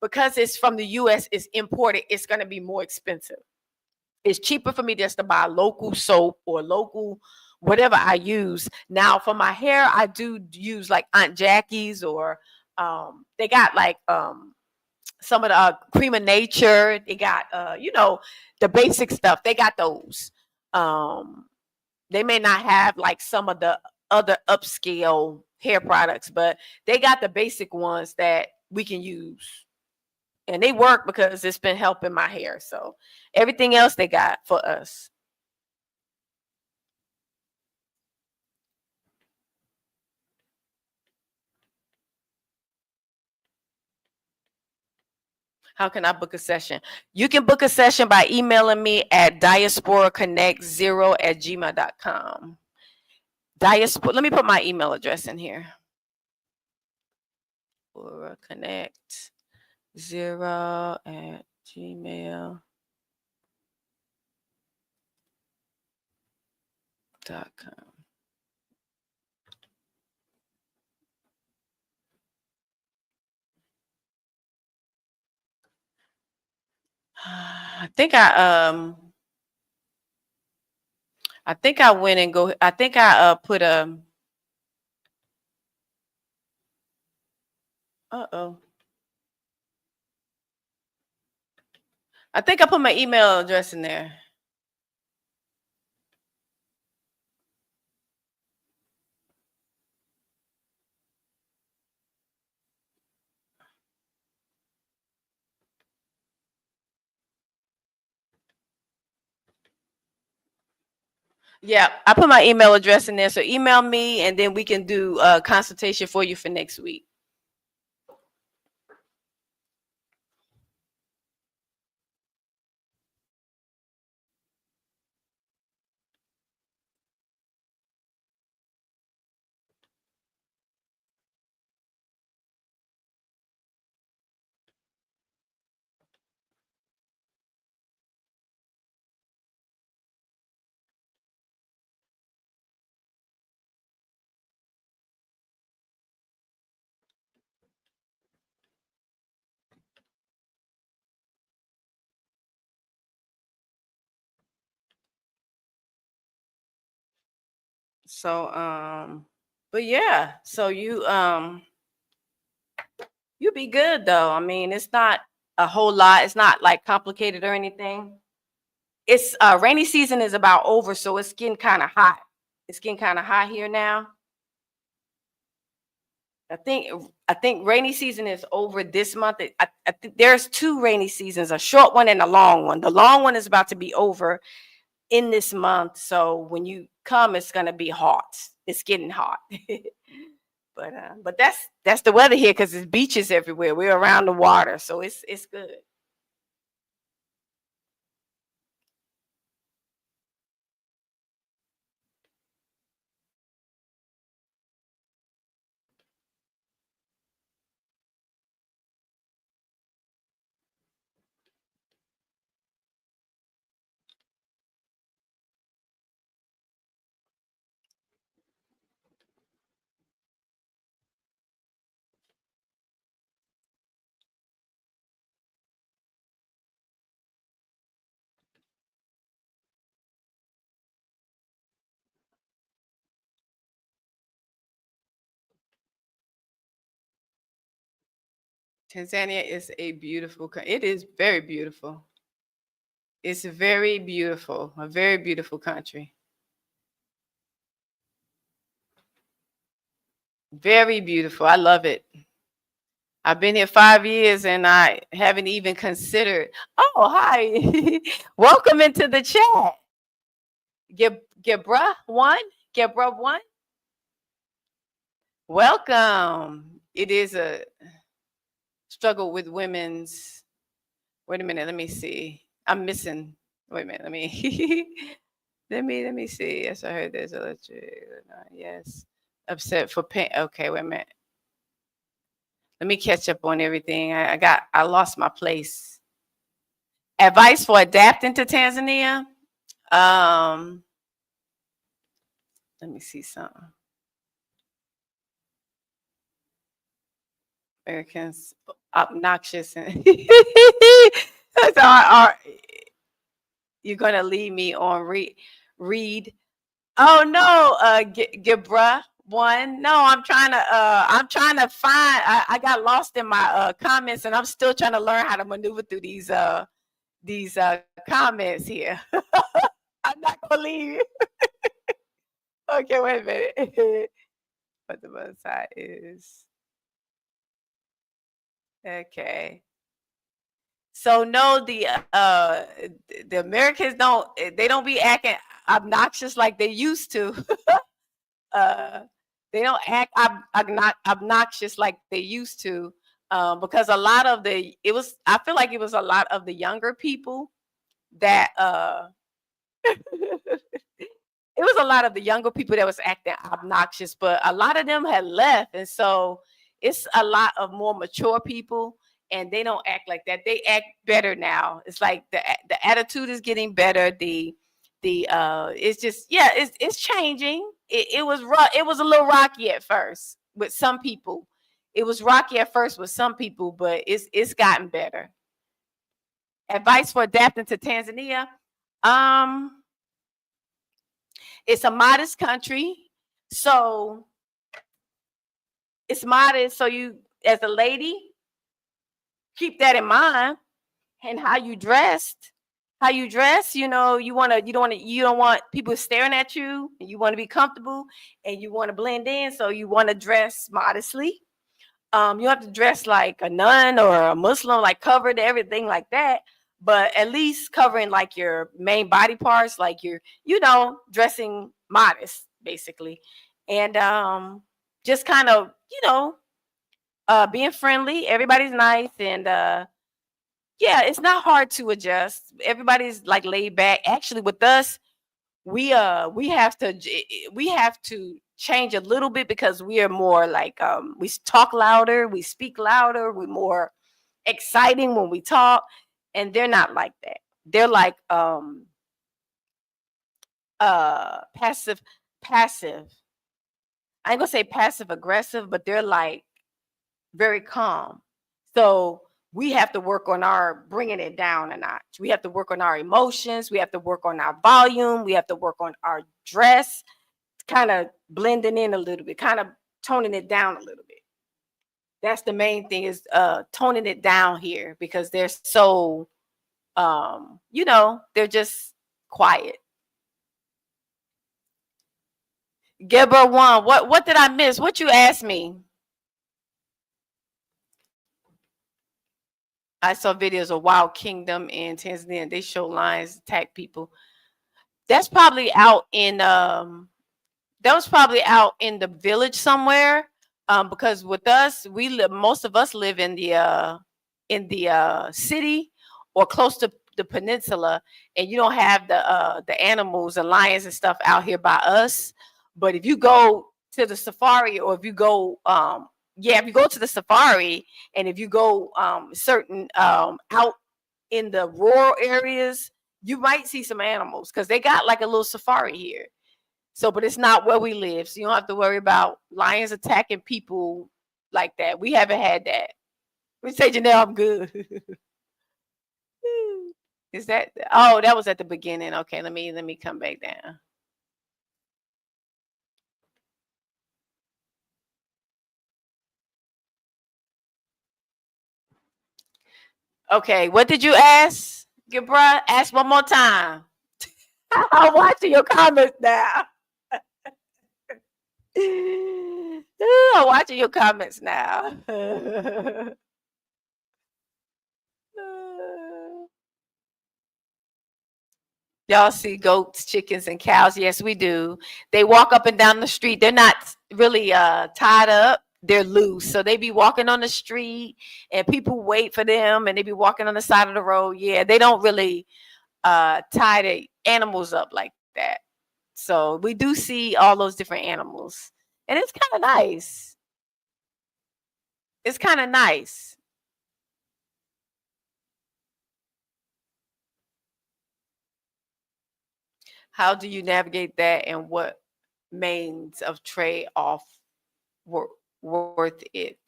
because it's from the US, it's imported, it's gonna be more expensive. It's cheaper for me just to buy local soap or local whatever I use. Now for my hair, I do use like Aunt Jackie's or they got like some of the Cream of Nature. They got the basic stuff. They got those. They may not have like some of the other upscale hair products, but they got the basic ones that we can use. And they work because it's been helping my hair. So everything else they got for us. How can I book a session? You can book a session by emailing me at diasporaconnect0@gmail.com. Diaspora. Let me put my email address in here. diasporaconnect0@gmail.com. I think I went and go. I think I put a. Uh-oh. I think I put my email address in there. Yeah, I put my email address in there. So email me and then we can do a consultation for you for next week. So but yeah, so you be good though. I mean, it's not a whole lot. It's not like complicated or anything. It's rainy season is about over, so it's getting kind of hot. It's getting kind of hot here now. I think rainy season is over this month. I think there's two rainy seasons, a short one and a long one. The long one is about to be over in this month. So when you come, it's gonna be hot. It's getting hot. But that's the weather here because there's beaches everywhere. We're around the water, so it's good. Tanzania is a beautiful it is very beautiful. It's very beautiful, a very beautiful country. Very beautiful. I love it. I've been here 5 years and I haven't even considered. Oh, hi. Welcome into the chat. Gebra one. Gebra one. Welcome. It is a struggle with women's. Wait a minute. Let me see. I'm missing. Wait a minute. Let me. let me see. Yes, I heard there's electric. Yes. Upset for pain. Okay, wait a minute. Let me catch up on everything. I lost my place. Advice for adapting to Tanzania. Um, let me see something. Americans obnoxious and you're gonna leave me on read. Oh no, Gebra one. No, I'm trying to find. I got lost in my comments, and I'm still trying to learn how to maneuver through these comments here. I'm not gonna leave you. Okay, wait a minute. What the website is? Okay. So no, the Americans don't be acting obnoxious like they used to. uh, they don't act obnoxious like they used to, because a lot of I feel like it was a lot of the younger people that it was a lot of the younger people that was acting obnoxious, but a lot of them had left, and so it's a lot of more mature people, and they don't act like that. They act better now. It's like the attitude is getting better. The it's just, yeah, it's changing. It was rough. It was a little rocky at first with some people. It was rocky at first with some people, but it's gotten better. Advice for adapting to Tanzania. Um, it's a modest country, so it's modest. So you, as a lady, keep that in mind, and how you dressed. How you dress, you know, you don't want people staring at you. You want to be comfortable, and you want to blend in, so you want to dress modestly. You have to dress like a nun or a Muslim, like covered everything like that, but at least covering like your main body parts, like dressing modest basically, and just kind of, being friendly. Everybody's nice, and yeah, it's not hard to adjust. Everybody's like laid back. Actually, with us, we have to change a little bit because we are more like, we talk louder, we speak louder, we're more exciting when we talk, and they're not like that. They're like passive. I ain't gonna say passive aggressive, but they're like very calm. So we have to work on our bringing it down a notch. We have to work on our emotions. We have to work on our volume. We have to work on our dress, kind of blending in a little bit, kind of toning it down a little bit. That's the main thing, is toning it down here, because they're so they're just quiet. Geber one, what did I miss? What you asked me? I saw videos of Wild Kingdom in Tanzania. They show lions attack people. That's probably out in that was probably out in the village somewhere. Because with us, most of us live in the city or close to the peninsula, and you don't have the animals and lions and stuff out here by us. But if you go to the safari, or if you go if you go to the safari, and if you go certain out in the rural areas, you might see some animals, because they got like a little safari here. So, but it's not where we live, so you don't have to worry about lions attacking people like that. We haven't had that. We say, Janelle, I'm good. Is that? Oh, that was at the beginning. Okay, let me come back down. Okay, what did you ask, Gibra? Ask one more time. I'm watching your comments now. I'm watching your comments now. Y'all see goats, chickens, and cows? Yes, we do. They walk up and down the street. They're not really tied up. They're loose. So they be walking on the street and people wait for them and they be walking on the side of the road. Yeah, they don't really tie the animals up like that. So we do see all those different animals. And it's kind of nice. It's kind of nice. How do you navigate that and what means of trade off worth it?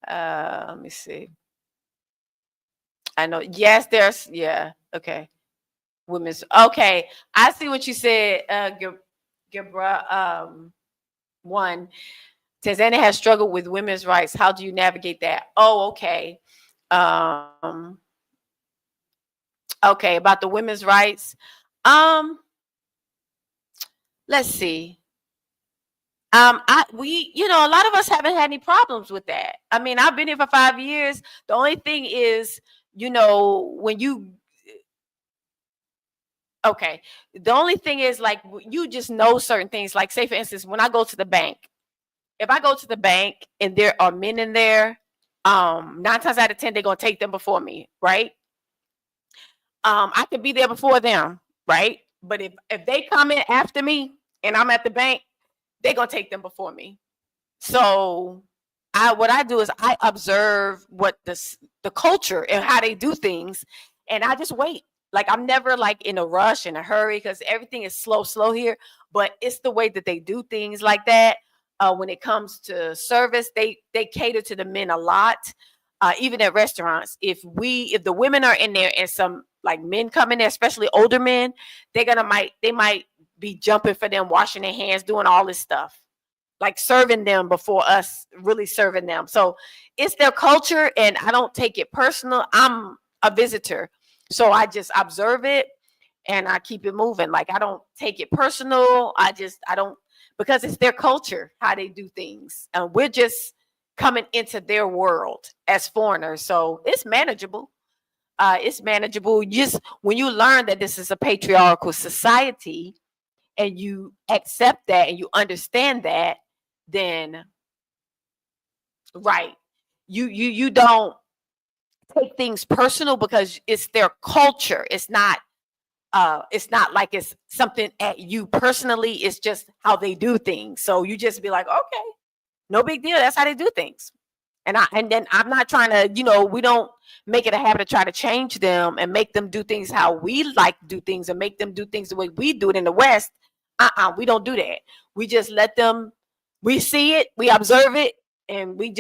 Let me see. I know. Yes, there's yeah. Okay. Women's okay. I see what you said, Gibra. One, Tanzania has struggled with women's rights. How do you navigate that? Oh, okay. Um, okay, about the women's rights. Um, let's see. A lot of us haven't had any problems with that. I mean, I've been here for 5 years. The only thing is, when you okay, the only thing is like you just know certain things. Like, say for instance, when I go to the bank, if I go to the bank and there are men in there, 9 times out of 10 they're gonna take them before me, right? I could be there before them, right? But if they come in after me and I'm at the bank, they're gonna take them before me. So what I do is I observe what the culture and how they do things, and I just wait. Like, I'm never like in a rush, in a hurry, because everything is slow here. But it's the way that they do things like that. When it comes to service, they cater to the men a lot. Even at restaurants, if the women are in there and some like men come in there, especially older men, they might be jumping for them, washing their hands, doing all this stuff, like serving them before us really serving them. So it's their culture, and I don't take it personal. I'm a visitor, so I just observe it and I keep it moving. Like, I don't take it personal. I don't, because it's their culture, how they do things, and we're just coming into their world as foreigners. So it's manageable. It's manageable. Just when you learn that this is a patriarchal society and you accept that and you understand that, then right, you don't take things personal because it's their culture. It's not like it's something at you personally. It's just how they do things. So you just be like, okay, no big deal. That's how they do things. And then I'm not trying to, we don't make it a habit to try to change them and make them do things how we like to do things and make them do things the way we do it in the West. We don't do that. We just let them, we see it, we observe it, and we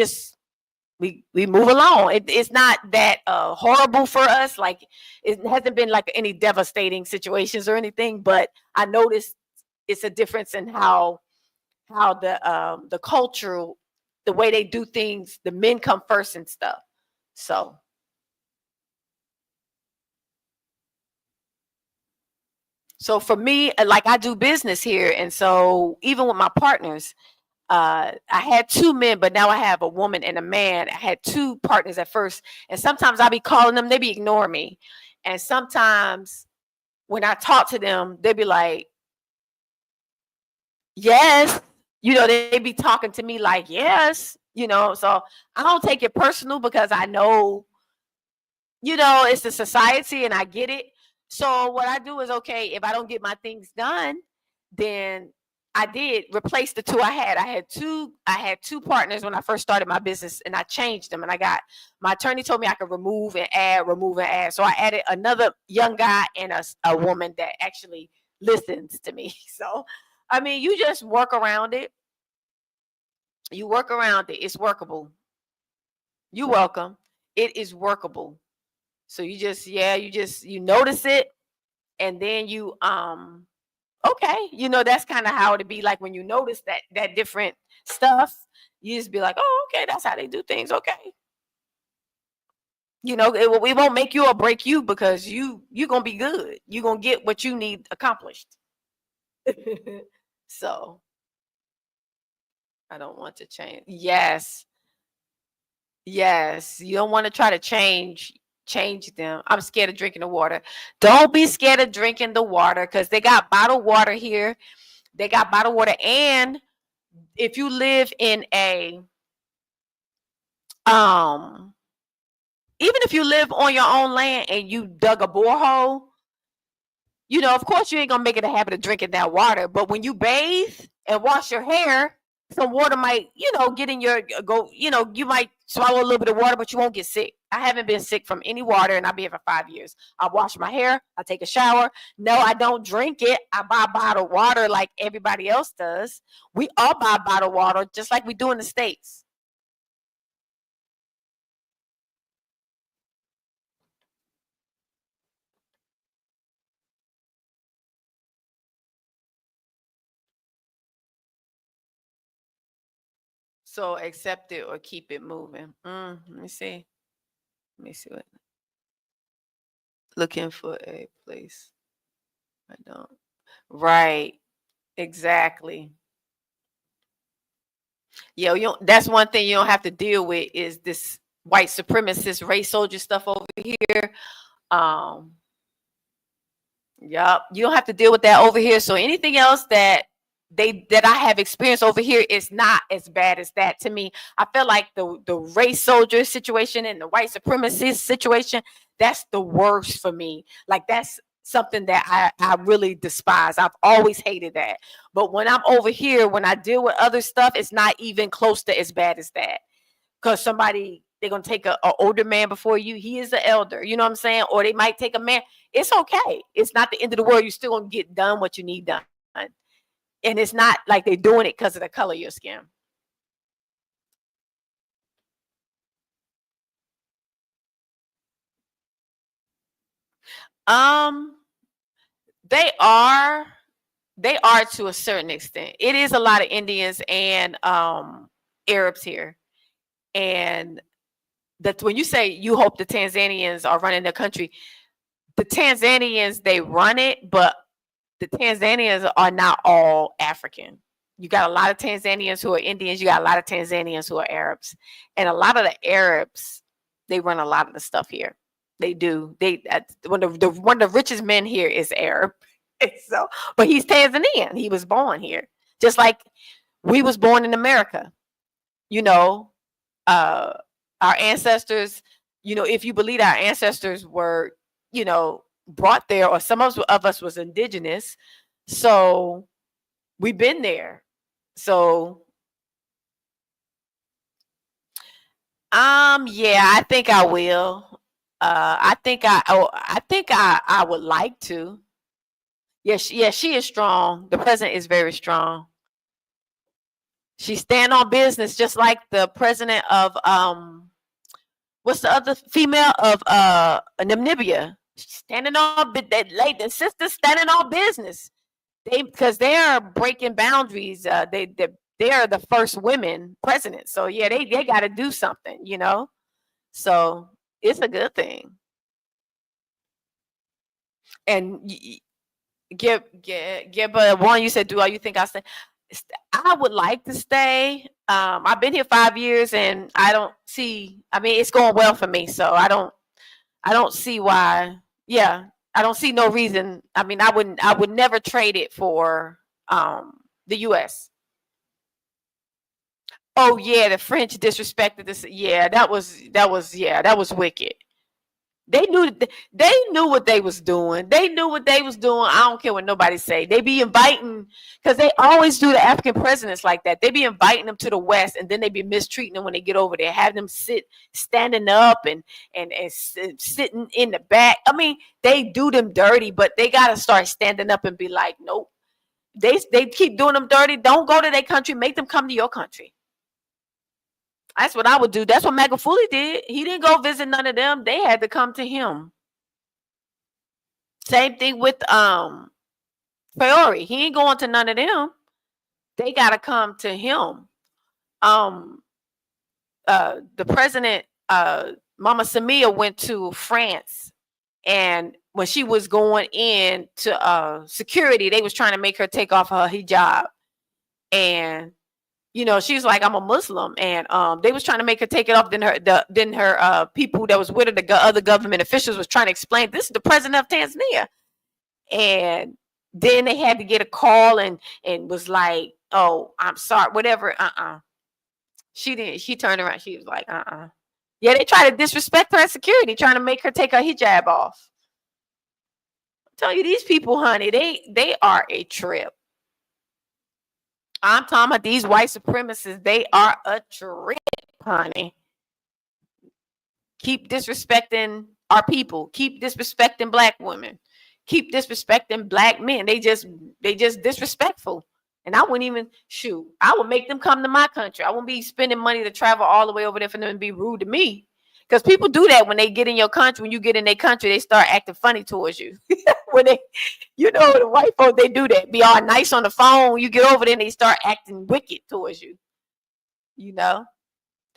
move along. It's not that horrible for us. Like, it hasn't been like any devastating situations or anything, but I noticed it's a difference in how the cultural, the way they do things, the men come first and stuff. So for me, like, I do business here, and so even with my partners, I had 2 men, but now I have a woman and a man. I had 2 partners at first, and sometimes I be calling them, they be ignoring me, and sometimes when I talk to them, they be like, "Yes," they be talking to me like, "Yes," So I don't take it personal because I know, it's the society and I get it. So what I do is, okay, if I don't get my things done, then I did replace the 2 I had. I had two partners when I first started my business, and I changed them, and my attorney told me I could remove and add, remove and add. So I added another young guy and a woman that actually listens to me. So I mean, you just work around it. You work around it. It's workable. You're welcome. It is workable. So you notice it, and then okay, that's kind of how it be like when you notice that different stuff. You just be like, oh, okay, that's how they do things. Okay, it won't make you or break you because you're gonna be good. You're gonna get what you need accomplished. So I don't want to change. Yes, yes, you don't want to try to change. change them. I'm scared of drinking the water. Don't be scared of drinking the water, because they got bottled water here. They got bottled water. And if you live in a even if you live on your own land and you dug a borehole, of course you ain't gonna make it a habit of drinking that water. But when you bathe and wash your hair, some water might, get in your you might swallow a little bit of water, but you won't get sick. I haven't been sick from any water, and I've been here for 5 years. I wash my hair, I take a shower. No, I don't drink it. I buy bottled water like everybody else does. We all buy bottled water just like we do in the States. So accept it or keep it moving. Let me see. Let me see what. Looking for a place. I don't. Right. Exactly. Yeah, that's one thing you don't have to deal with is this white supremacist race soldier stuff over here. Yep, you don't have to deal with that over here. So anything else that I have experienced over here is not as bad as that to me. I feel like the race soldier situation and the white supremacist situation, that's the worst for me. Like, that's something that I really despise. I've always hated that. But when I'm over here, when I deal with other stuff, it's not even close to as bad as that. Because they're going to take an older man before you. He is the elder. You know what I'm saying? Or they might take a man. It's okay. It's not the end of the world. You're still going to get done what you need done. And it's not like they're doing it because of the color of your skin. They are to a certain extent. It is a lot of Indians and Arabs here. And that when you say you hope the Tanzanians are running the country, the Tanzanians, they run it, but the Tanzanians are not all African. You got a lot of Tanzanians who are Indians. You got a lot of Tanzanians who are Arabs. And a lot of the Arabs, they run a lot of the stuff here. They do. One of the richest men here is Arab. So, but he's Tanzanian. He was born here. Just like we was born in America. Our ancestors, if you believe our ancestors were, brought there, or some of us was indigenous. So we've been there. So yeah, I think I will. I think I would like to. Yes, she is strong. The president is very strong. She stand on business, just like the president of what's the other female of Namibia? She's standing on the sister standing on business. Because they are breaking boundaries. They are the first women president. So yeah, they got to do something, So it's a good thing. And but one, you said, do you think I stay? I would like to stay. I've been here 5 years, and I don't see. I mean, it's going well for me, so I don't see why. Yeah, I don't see no reason. I mean, I would never trade it for the U.S. Oh yeah, the French disrespected this. Yeah, that was wicked. They knew what they was doing. They knew what they was doing. I don't care what nobody say. They be inviting, because they always do the African presidents like that. They be inviting them to the West, and then they be mistreating them when they get over there. Have them standing up and sitting in the back. I mean, they do them dirty, but they gotta start standing up and be like, nope. They keep doing them dirty. Don't go to their country. Make them come to your country. That's what I would do. That's what Magufuli did. He didn't go visit none of them. They had to come to him. Same thing with Priori. He ain't going to none of them. They got to come to him. The president, Mama Samia, went to France, and when she was going in to security, they was trying to make her take off her hijab, and You know, she's like, I'm a Muslim, and they was trying to make her take it off. Then her people that was with her, the other government officials, was trying to explain this is the president of Tanzania, and then they had to get a call and was like, oh, I'm sorry, whatever. She didn't. She turned around. She was like, Yeah, they try to disrespect her at security, trying to make her take her hijab off. I tell you, these people, honey, they are a trip. I'm talking about these white supremacists. They are a trip, honey. Keep disrespecting our people. Keep disrespecting black women. Keep disrespecting black men. They just disrespectful. And I wouldn't even shoot. I would make them come to my country. I wouldn't be spending money to travel all the way over there for them to be rude to me. Because people do that when they get in your country. When you get in their country, they start acting funny towards you. When they, the white folk, they do that. Be all nice on the phone. You get over there and they start acting wicked towards you.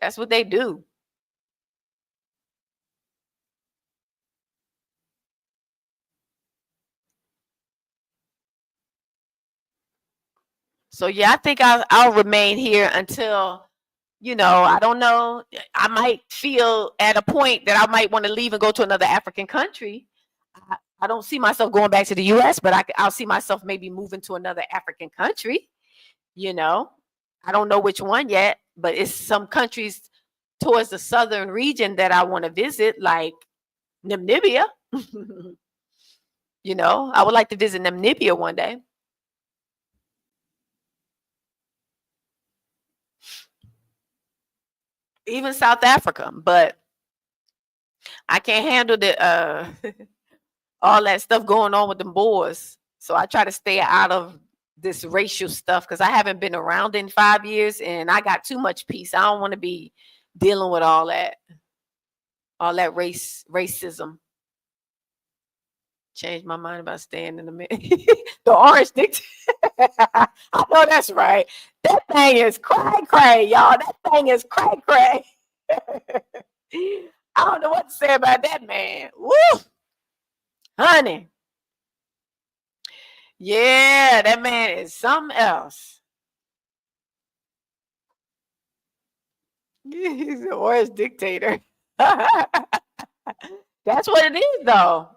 That's what they do. So yeah, I think I'll remain here until, I don't know. I might feel at a point that I might want to leave and go to another African country. I don't see myself going back to the U.S., but I'll see myself maybe moving to another African country. I don't know which one yet, but it's some countries towards the southern region that I want to visit, like Namibia. I would like to visit Namibia one day. Even South Africa, but I can't handle the all that stuff going on with the Boers. So I try to stay out of this racial stuff because I haven't been around in 5 years and I got too much peace. I don't want to be dealing with all that racism. Changed my mind about staying in the middle. The orange dictator. I know that's right. That thing is cray, y'all. That thing is cray. I don't know what to say about that man. Woo! Honey. Yeah, that man is something else. He's the worst dictator. That's what it is, though.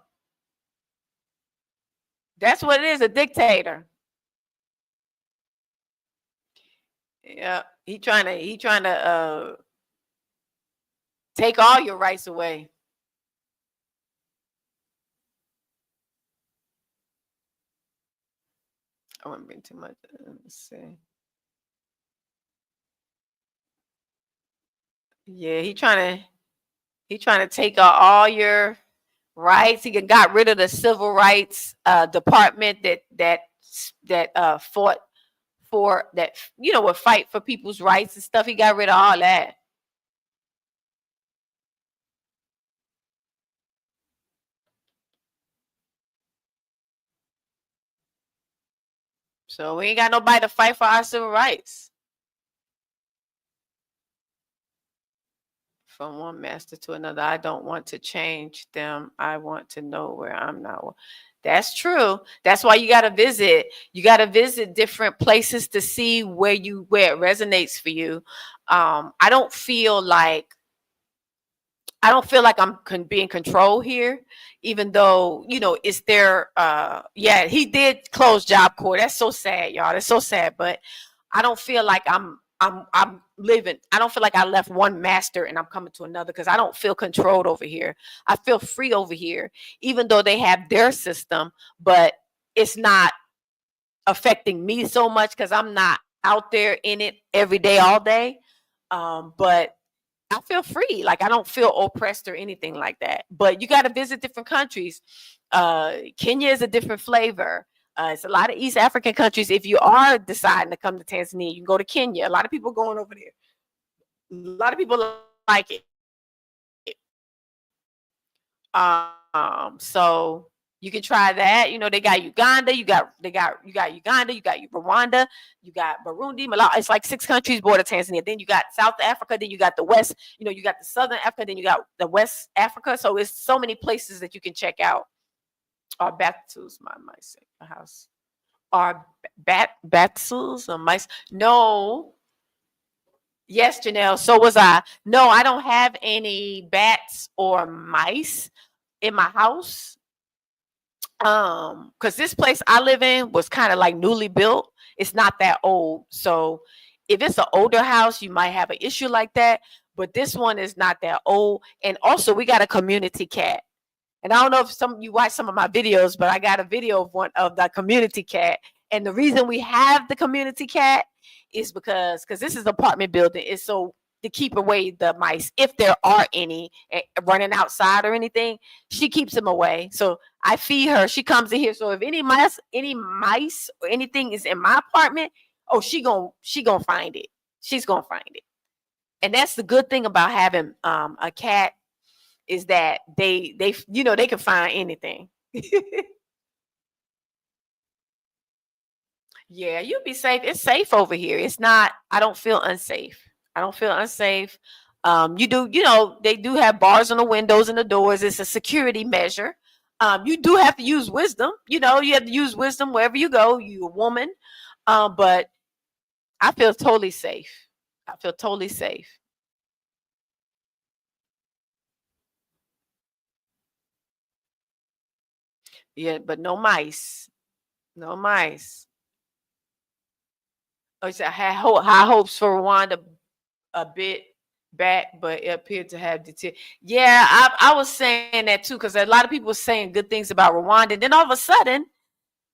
That's what it is, a dictator. Yeah, he trying to take all your rights away. I wouldn't bring too much. Let's see. Yeah, he trying to take all your rights. He got rid of the civil rights department that fought for that, would fight for people's rights and stuff. He got rid of all that. So we ain't got nobody to fight for our civil rights. From one master to another. I don't want to change them. I want to know where I'm not. That's true. That's why you got to visit. You got to visit different places to see where it resonates for you. I don't feel like I'm being controlled here, even though, it's their, he did close Job Corps. That's so sad, y'all. That's so sad. But I don't feel like I'm living. I don't feel like I left one master and I'm coming to another because I don't feel controlled over here. I feel free over here, even though they have their system, but it's not affecting me so much because I'm not out there in it every day, all day. But I feel free. Like I don't feel oppressed or anything like that. But you got to visit different countries. Kenya is a different flavor. It's a lot of East African countries. If you are deciding to come to Tanzania, you can go to Kenya. A lot of people going over there. A lot of people like it. So you can try that. They got Uganda. You got Uganda. You got Rwanda. You got Burundi. Malawi. It's like 6 countries border Tanzania. Then you got South Africa. Then you got the West. You got the Southern Africa. Then you got the West Africa. So it's so many places that you can check out. Or Batu's my house. Or Batu's or mice. No, Yes, Janelle. So was I. No, I don't have any bats or mice in my house. Because this place I live in was kind of like newly built. It's not that old. So if it's an older house, you might have an issue like that. But this one is not that old. And also we got a community cat. And I don't know if some of you watch some of my videos, but I got a video of one of the community cat. And the reason we have the community cat is because this is an apartment building. It's so to keep away the mice, if there are any running outside or anything, she keeps them away. So I feed her. She comes in here. So if any mice or anything is in my apartment, oh, she gonna find it. She's gonna find it. And that's the good thing about having a cat is that they can find anything. Yeah, you'll be safe. It's safe over here. It's not. I don't feel unsafe. I don't feel unsafe. They do have bars on the windows and the doors. It's a security measure. You do have to use wisdom. You have to use wisdom wherever you go. You a woman, but I feel totally safe. I feel totally safe. Yeah, but no mice. No mice. Oh, so I had high hopes for Rwanda a bit back, but it appeared to have deteriorated. Yeah, I was saying that too because a lot of people were saying good things about Rwanda. And then all of a sudden,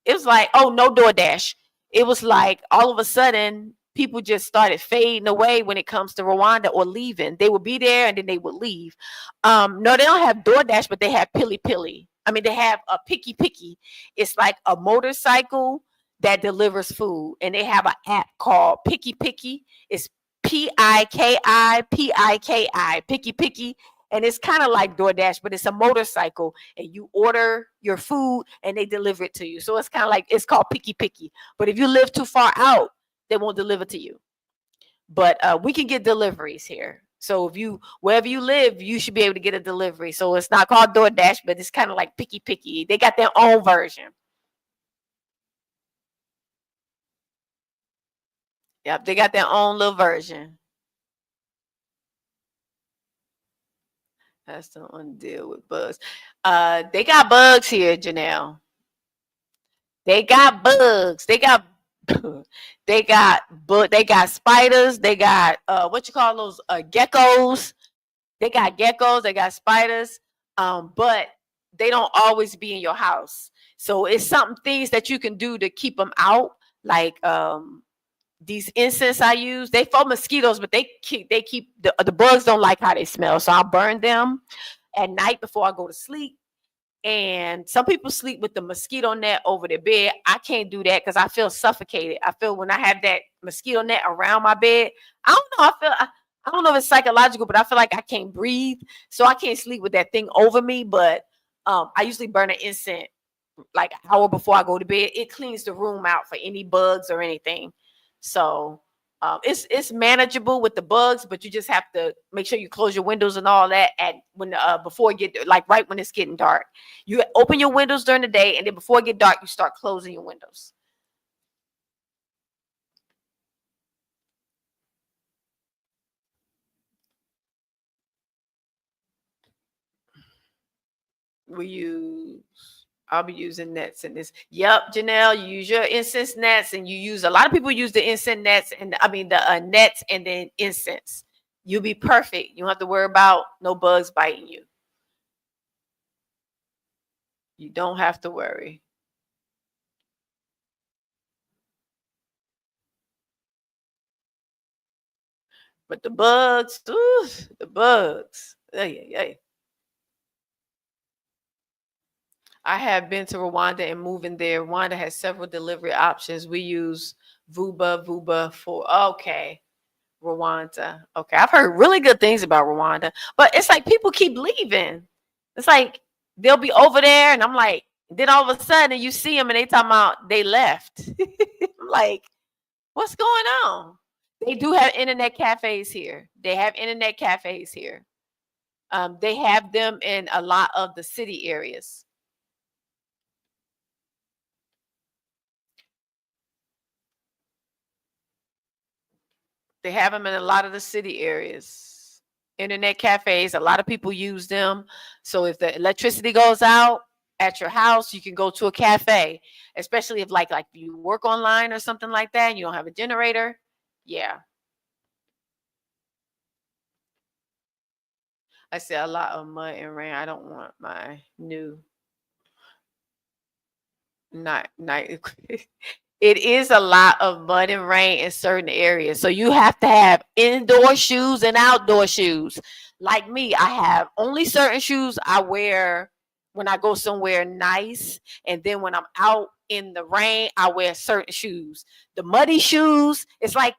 it was like, oh, no DoorDash. It was like all of a sudden, people just started fading away when it comes to Rwanda or leaving. They would be there and then they would leave. No, they don't have DoorDash, but they have Pili Pili. I mean, they have a Picky Picky. It's like a motorcycle that delivers food, and they have an app called Picky Picky. It's Piki, Picky Picky, and it's kind of like DoorDash, but it's a motorcycle, and you order your food and they deliver it to you. So it's kind of like it's called Picky Picky. But if you live too far out, they won't deliver to you. But we can get deliveries here. So if you wherever you live, you should be able to get a delivery. So it's not called DoorDash, but it's kind of like Picky Picky. They got their own version. Yep, they got their own little version. That's the one deal with bugs. They got bugs here, Janelle. They got bugs. They got they got spiders. They got what you call those geckos. They got geckos. They got spiders. But they don't always be in your house. So it's something things that you can do to keep them out, like these incense I use. They for mosquitoes, but they keep the bugs don't like how they smell. So I'll burn them at night before I go to sleep. And some people sleep with the mosquito net over their bed. I can't do that because I feel suffocated. I feel when I have that mosquito net around my bed, I don't know. I don't know if it's psychological, but I feel like I can't breathe. So I can't sleep with that thing over me. But I usually burn an incense like an hour before I go to bed. It cleans the room out for any bugs or anything. So it's manageable with the bugs, but you just have to make sure you close your windows and all that at when before it get like right when it's getting dark. You open your windows during the day, and then before it get dark, you start closing your windows. We use I'll be using nets in this. Yep, Janelle, you use your incense nets, and you use a lot of people use the incense nets and I mean the nets and then incense. You'll be perfect. You don't have to worry about no bugs biting you. You don't have to worry. But the bugs, ooh, the bugs. Ay, ay, ay. I have been to Rwanda and moving there. Rwanda has several delivery options. We use Vuba for okay. Rwanda. Okay. I've heard really good things about Rwanda, but it's like people keep leaving. It's like they'll be over there, and I'm like, then all of a sudden you see them and they talking about they left. I'm like, what's going on? They do have internet cafes here. They have internet cafes here. They have them in a lot of the city areas. They have them in a lot of the city areas. Internet cafes, a lot of people use them. So if the electricity goes out at your house, you can go to a cafe, especially if like you work online or something like that and you don't have a generator. Yeah. I said a lot of mud and rain. I don't want my new night. It is a lot of mud and rain in certain areas. So you have to have indoor shoes and outdoor shoes. Like me, I have only certain shoes I wear when I go somewhere nice. And then when I'm out in the rain, I wear certain shoes. The muddy shoes, it's like,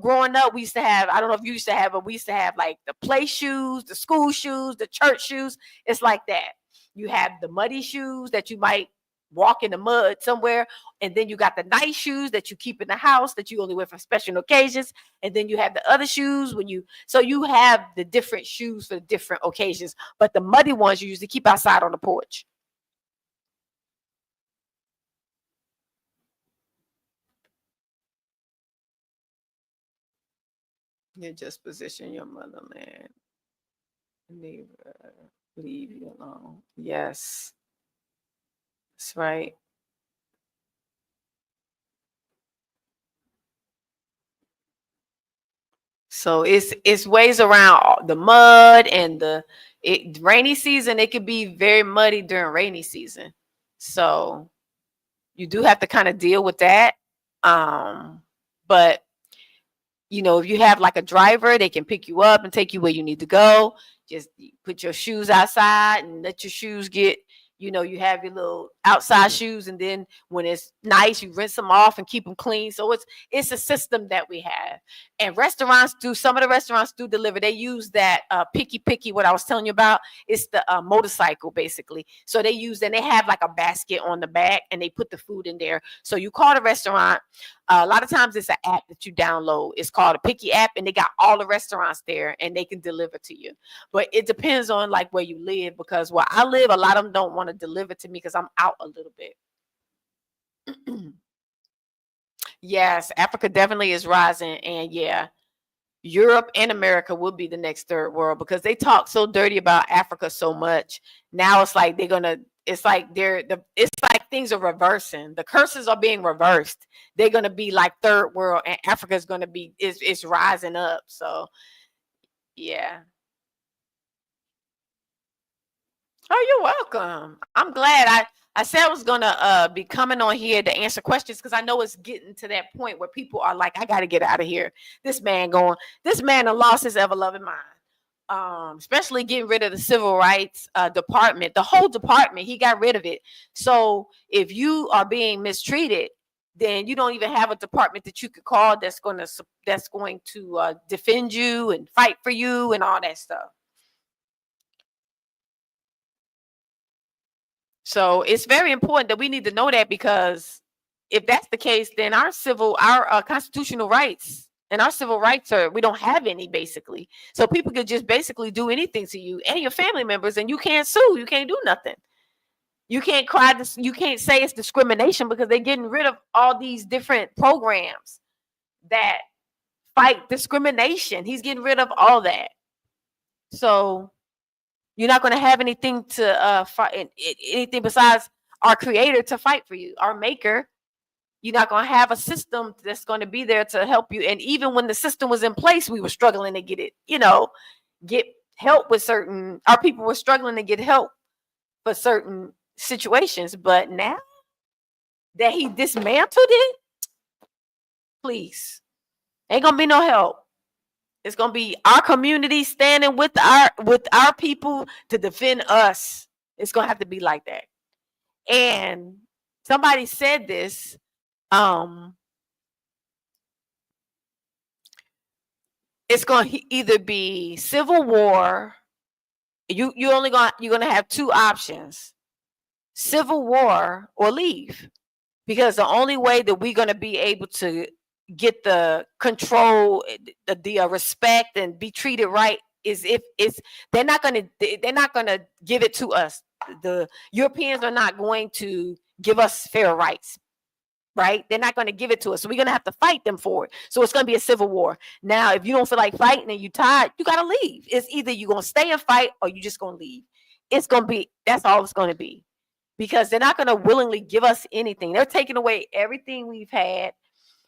growing up, we used to have, I don't know if you used to have, but we used to have like the play shoes, the school shoes, the church shoes. It's like that. You have the muddy shoes that you might walk in the mud somewhere, and then you got the nice shoes that you keep in the house that you only wear for special occasions, and then you have the other shoes so you have the different shoes for different occasions, but the muddy ones you usually keep outside on the porch. You just position your motherland, leave you alone. Yes, that's right. So it's ways around the mud and rainy season. It could be very muddy during rainy season. So you do have to kind of deal with that. But if you have like a driver, they can pick you up and take you where you need to go. Just put your shoes outside and let your shoes get, you have your little outside shoes, and then when it's nice, you rinse them off and keep them clean. So it's a system that we have. And some of the restaurants do deliver. They use that picky, what I was telling you about. It's the motorcycle, basically. So they have like a basket on the back, and they put the food in there. So you call the restaurant. A lot of times it's an app that you download. It's called a Picky app, and they got all the restaurants there, and they can deliver to you. But it depends on like where you live, because where I live, a lot of them don't want to deliver to me because I'm out a little bit. Yes, Africa definitely is rising, and yeah, Europe and America will be the next third world because they talk so dirty about Africa so much. Now it's like it's like things are reversing. The curses are being reversed. They're gonna be like third world, and Africa's gonna be it's rising up. So yeah. Oh, you're welcome. I'm glad. I said I was gonna be coming on here to answer questions because I know it's getting to that point where people are like, I gotta get out of here. This man has lost his ever loving mind. Especially getting rid of the civil rights department, the whole department, he got rid of it. So if you are being mistreated, then you don't even have a department that you could call that's going to defend you and fight for you and all that stuff. So it's very important that we need to know that, because if that's the case, then our constitutional rights and our civil rights we don't have any, basically. So people could just basically do anything to you and your family members, and you can't sue. You can't do nothing. You can't you can't say it's discrimination because they're getting rid of all these different programs that fight discrimination. He's getting rid of all that. So you're not going to have anything to fight, anything besides our creator to fight for you, our maker. You're not going to have a system that's going to be there to help you. And even when the system was in place, we were struggling to get it, get help with our people were struggling to get help for certain situations. But now that he dismantled it, please, ain't going to be no help. It's gonna be our community standing with our people to defend us. It's gonna have to be like that. And somebody said this. It's gonna either be civil war. You're gonna have two options: civil war or leave. Because the only way that we're gonna be able to get the control, the respect, and be treated right is if they're not gonna give it to us. The Europeans are not going to give us fair rights. right? They're not going to give it to us. So we're going to have to fight them for it. So it's going to be a civil war. Now, if you don't feel like fighting and you're tired, you got to leave. It's either you're going to stay and fight or you're just going to leave. It's going to be, that's all it's going to be. Because they're not going to willingly give us anything. They're taking away everything we've had.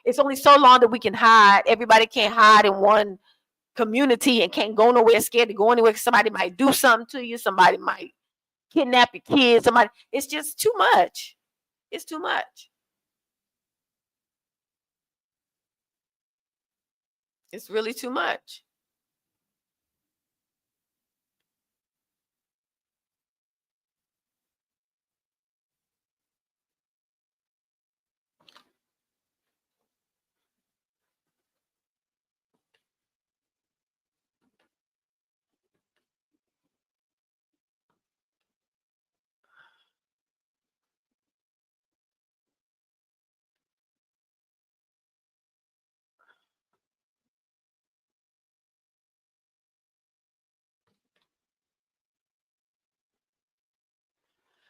It's only so long that we can hide. Everybody can't hide in one community and can't go nowhere, scared to go anywhere because somebody might do something to you. Somebody might kidnap your kids. Somebody, it's just too much. It's too much. It's really too much.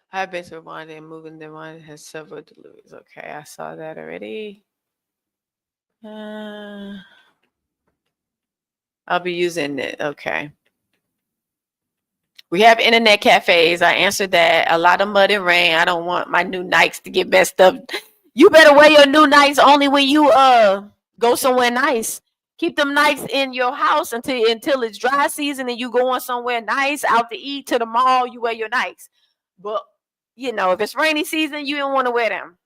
I've been to Rwanda and moving to Rwanda has several deliveries. Okay, I saw that already. I'll be using it. Okay. We have internet cafes. I answered that. A lot of mud and rain. I don't want my new Nikes to get messed up. You better wear your new Nikes only when you go somewhere nice. Keep them Nikes in your house until it's dry season and you go on somewhere nice, out to eat, to the mall, you wear your Nikes. But you know, if it's rainy season, you don't want to wear them.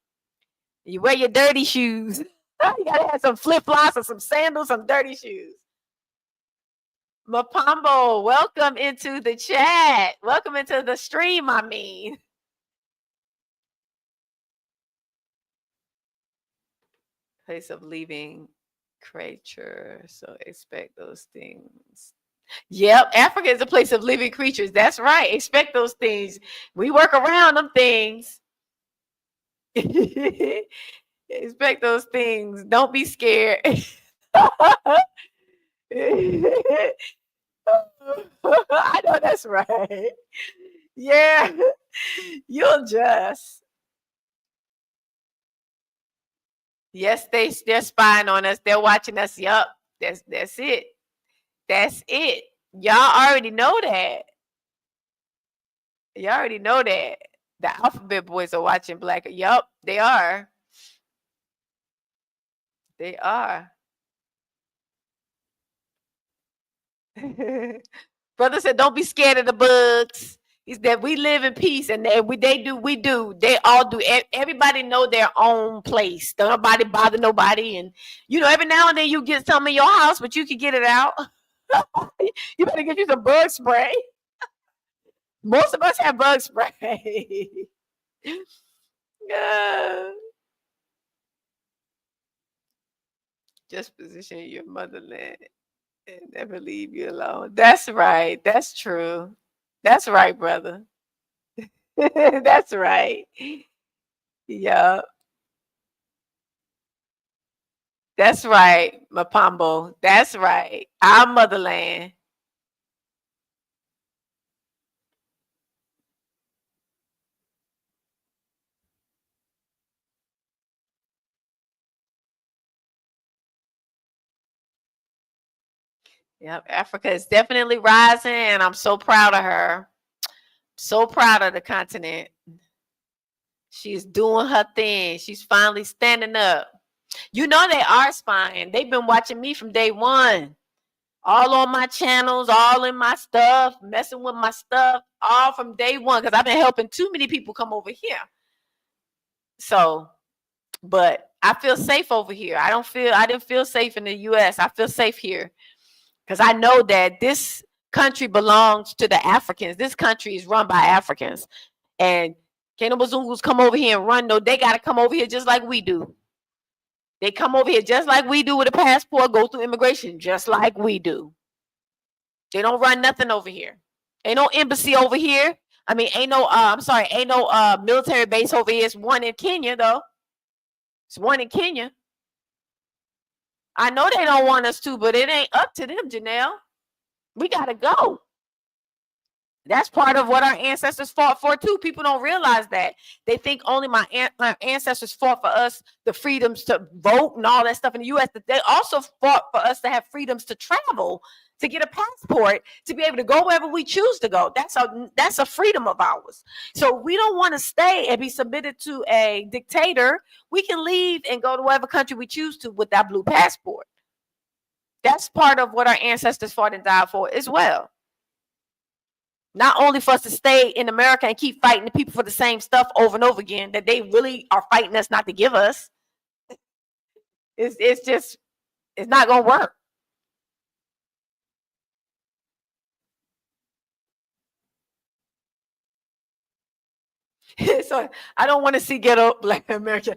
You wear your dirty shoes. You gotta have some flip-flops or some sandals, some dirty shoes. Mapambo, welcome into the chat. Welcome into the stream, I mean. Place of leaving creature, so expect those things. Yep, Africa is a place of living creatures. That's right. Expect those things. We work around them things. Expect those things. Don't be scared. I know that's right. Yeah, you'll just. Yes, they're spying on us. They're watching us. Yup, that's it. That's it. Y'all already know that. Y'all already know that. The alphabet boys are watching Black. Yup, they are. They are. Brother said, "Don't be scared of the bugs." Is that we live in peace, and they do. We do. They all do. Everybody know their own place. Don't nobody bother nobody, and you know every now and then you get some in your house, but you can get it out. You better get you some bug spray. Most of us have bug spray. Just position your motherland and never leave you alone. That's right. That's true. That's right, brother. That's right. Yeah. That's right, Mapambo. That's right. Our motherland. Yep. Africa is definitely rising, and I'm so proud of her. So proud of the continent. She's doing her thing. She's finally standing up. You know they are spying. They've been watching me from day one. All on my channels, all in my stuff, messing with my stuff, all from day one, because I've been helping too many people come over here. So, but I feel safe over here. I didn't feel safe in the US. I feel safe here. Because I know that this country belongs to the Africans. This country is run by Africans. And Kano Bazungus come over here and run. No, they got to come over here just like we do. They come over here just like we do with a passport, go through immigration just like we do. They don't run nothing over here. Ain't no embassy over here. I mean, ain't no military base over here. It's one in Kenya, though. It's one in Kenya. I know they don't want us to, but it ain't up to them, Janelle. We gotta go. That's part of what our ancestors fought for too. People don't realize that. They think only my ancestors fought for us the freedoms to vote and all that stuff in the U.S. But they also fought for us to have freedoms to travel, to get a passport, to be able to go wherever we choose to go. That's a freedom of ours. So we don't want to stay and be submitted to a dictator. We can leave and go to whatever country we choose to with that blue passport. That's part of what our ancestors fought and died for as well. Not only for us to stay in America and keep fighting the people for the same stuff over and over again that they really are fighting us not to give us. It's not gonna work. So I don't want to see ghetto Black America.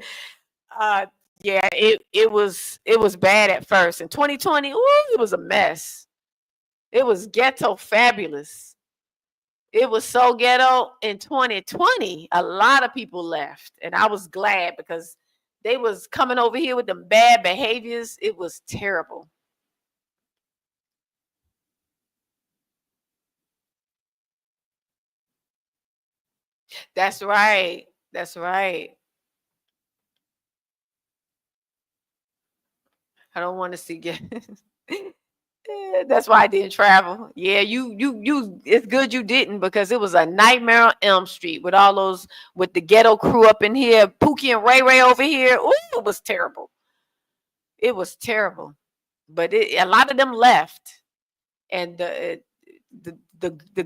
Yeah, it was bad at first. In 2020, ooh, it was a mess. It was ghetto fabulous. It was so ghetto in 2020. A lot of people left, and I was glad because they was coming over here with them bad behaviors. It was terrible. That's right. That's right. I don't want to see get. That's why I didn't travel. Yeah, you. It's good you didn't because it was a nightmare on Elm Street with all those with the ghetto crew up in here, Pookie and Ray Ray over here. Ooh, it was terrible. It was terrible. But a lot of them left, and the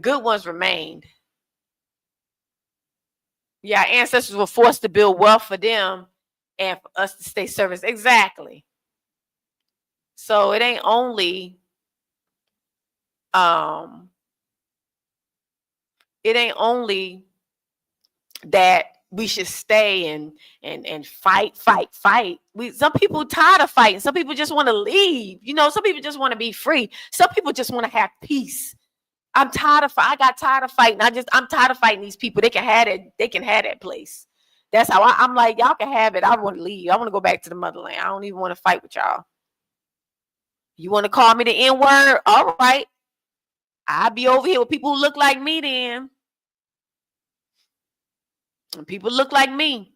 good ones remained. Yeah, our ancestors were forced to build wealth for them, and for us to stay service exactly. So um it ain't only that we should stay and fight. Some people tired of fighting. Some people just want to leave. Some people just want to be free. Some people just want to have peace. I'm tired of I got tired of fighting. I'm tired of fighting these people. They can have it. They can have that place. That's how I'm like, y'all can have it. I want to leave. I want to go back to the motherland. I don't even want to fight with y'all. You want to call me the N word? All right. I'll be over here with people who look like me then. And people look like me.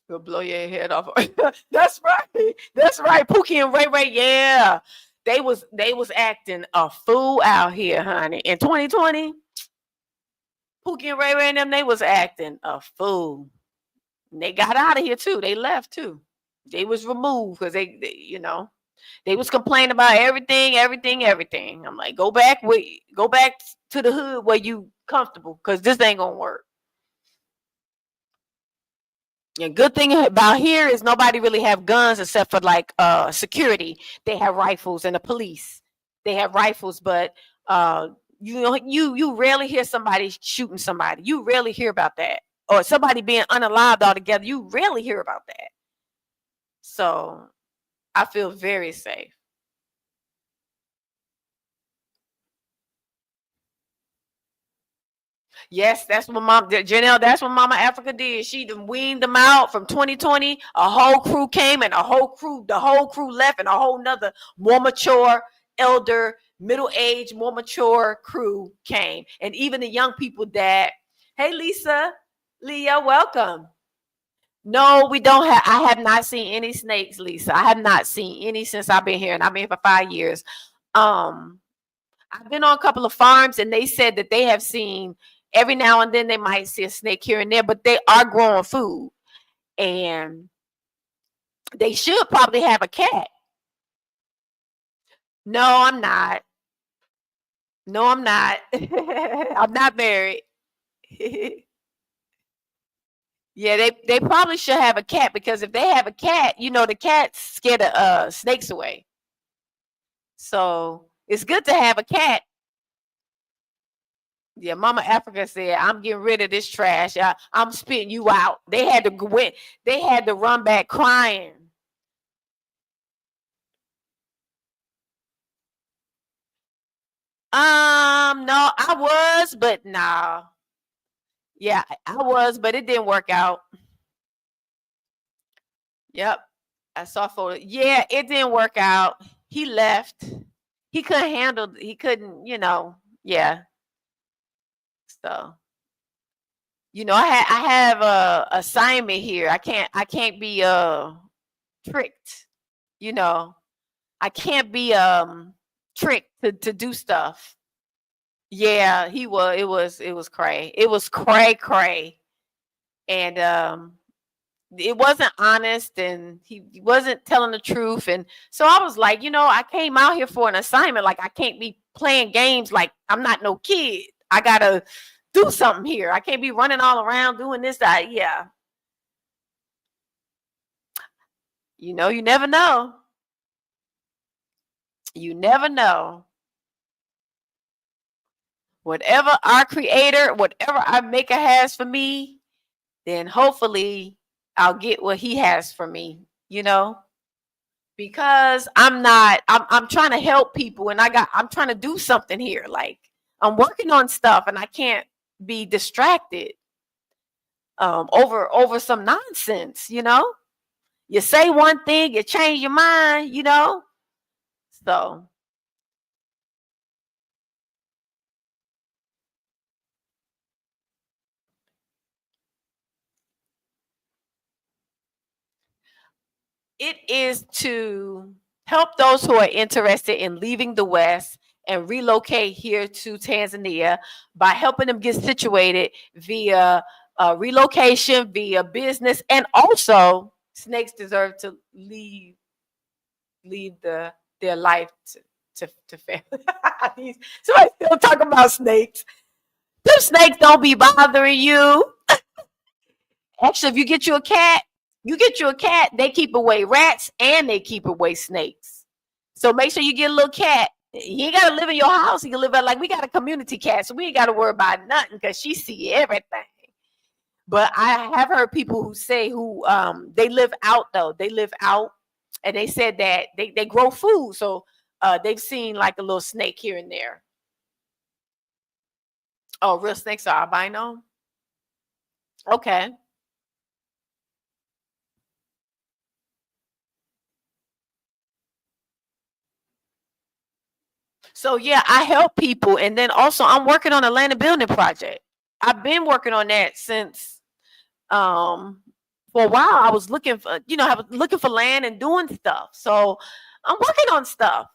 Will blow your head off. That's right. That's right. Pookie and Ray Ray, yeah. They was acting a fool out here, honey. In 2020, Pookie and Ray Ray and them, they was acting a fool. And they got out of here too. They left too. They was removed because they was complaining about everything. I'm like, go back to the hood where you comfortable because this ain't gonna work. And good thing about here is nobody really have guns except for like security. They have rifles and the police. They have rifles, but you rarely hear somebody shooting somebody. You rarely hear about that. Or somebody being unalived altogether. You rarely hear about that. So I feel very safe. Yes, that's what Janelle, that's what Mama Africa did. She weaned them out from 2020. A whole crew came and the whole crew left, and a whole nother more mature, elder, middle-aged, more mature crew came. And even the young people that, hey Lisa, Leah, welcome. No, we don't have. I have not seen any snakes, Lisa. I have not seen any since I've been here, and I've been here for 5 years. Um, I've been on a couple of farms, and they said that they have seen every now and then they might see a snake here and there, but they are growing food, and they should probably have a cat. No, I'm not. No, I'm not. I'm not married. Yeah, they probably should have a cat because if they have a cat, the cat's scare the snakes away. So it's good to have a cat. Yeah, Mama Africa said, "I'm getting rid of this trash. I'm spitting you out." They had to run back crying. No, I was, but no. Yeah, I was, but it didn't work out. Yep. I saw photo. Yeah, it didn't work out. He left. He couldn't, yeah. So, I have a assignment here. I can't be tricked, you know. I can't be tricked to do stuff. Yeah, it was cray. It was cray. And it wasn't honest, and he wasn't telling the truth. And so I was like, I came out here for an assignment. Like, I can't be playing games like I'm not no kid. I gotta do something here. I can't be running all around doing this, that. Yeah. You never know. You never know. Whatever our maker has for me, then hopefully I'll get what he has for me, because I'm trying to help people, and I'm trying to do something here. Like, I'm working on stuff, and I can't be distracted over some nonsense. You say one thing, you change your mind. So it is to help those who are interested in leaving the West and relocate here to Tanzania by helping them get situated via relocation, via business, and also snakes deserve to leave their life to family. Somebody still talking about snakes. Them snakes don't be bothering you. Actually, if you get you a cat, they keep away rats and they keep away snakes. So make sure you get a little cat. You ain't gotta live in your house. You can live out, like, we got a community cat, so we ain't gotta worry about nothing because she see everything. But I have heard people who say they live out though. They live out, and they said that they grow food. So they've seen like a little snake here and there. Oh, real snakes are albino? Okay. So yeah, I help people, and then also I'm working on a land and building project. I've been working on that since um for a while. I was looking for I was looking for land and doing stuff. So I'm working on stuff.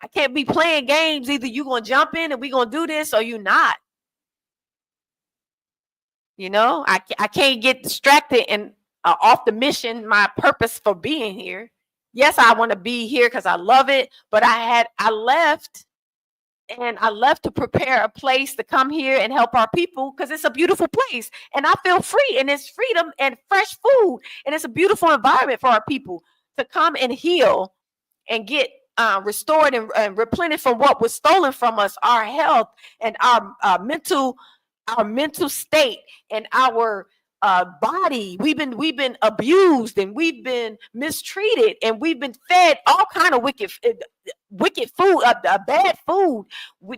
I can't be playing games. Either you gonna jump in and we gonna do this, or you not. I can't get distracted and off the mission, my purpose for being here. Yes, I want to be here because I love it, but I left, and I left to prepare a place to come here and help our people because it's a beautiful place, and I feel free, and it's freedom and fresh food, and it's a beautiful environment for our people to come and heal and get restored and replenished from what was stolen from us, our health and our mental state, and our body. We've been abused, and we've been mistreated, and we've been fed all kind of wicked food, bad food.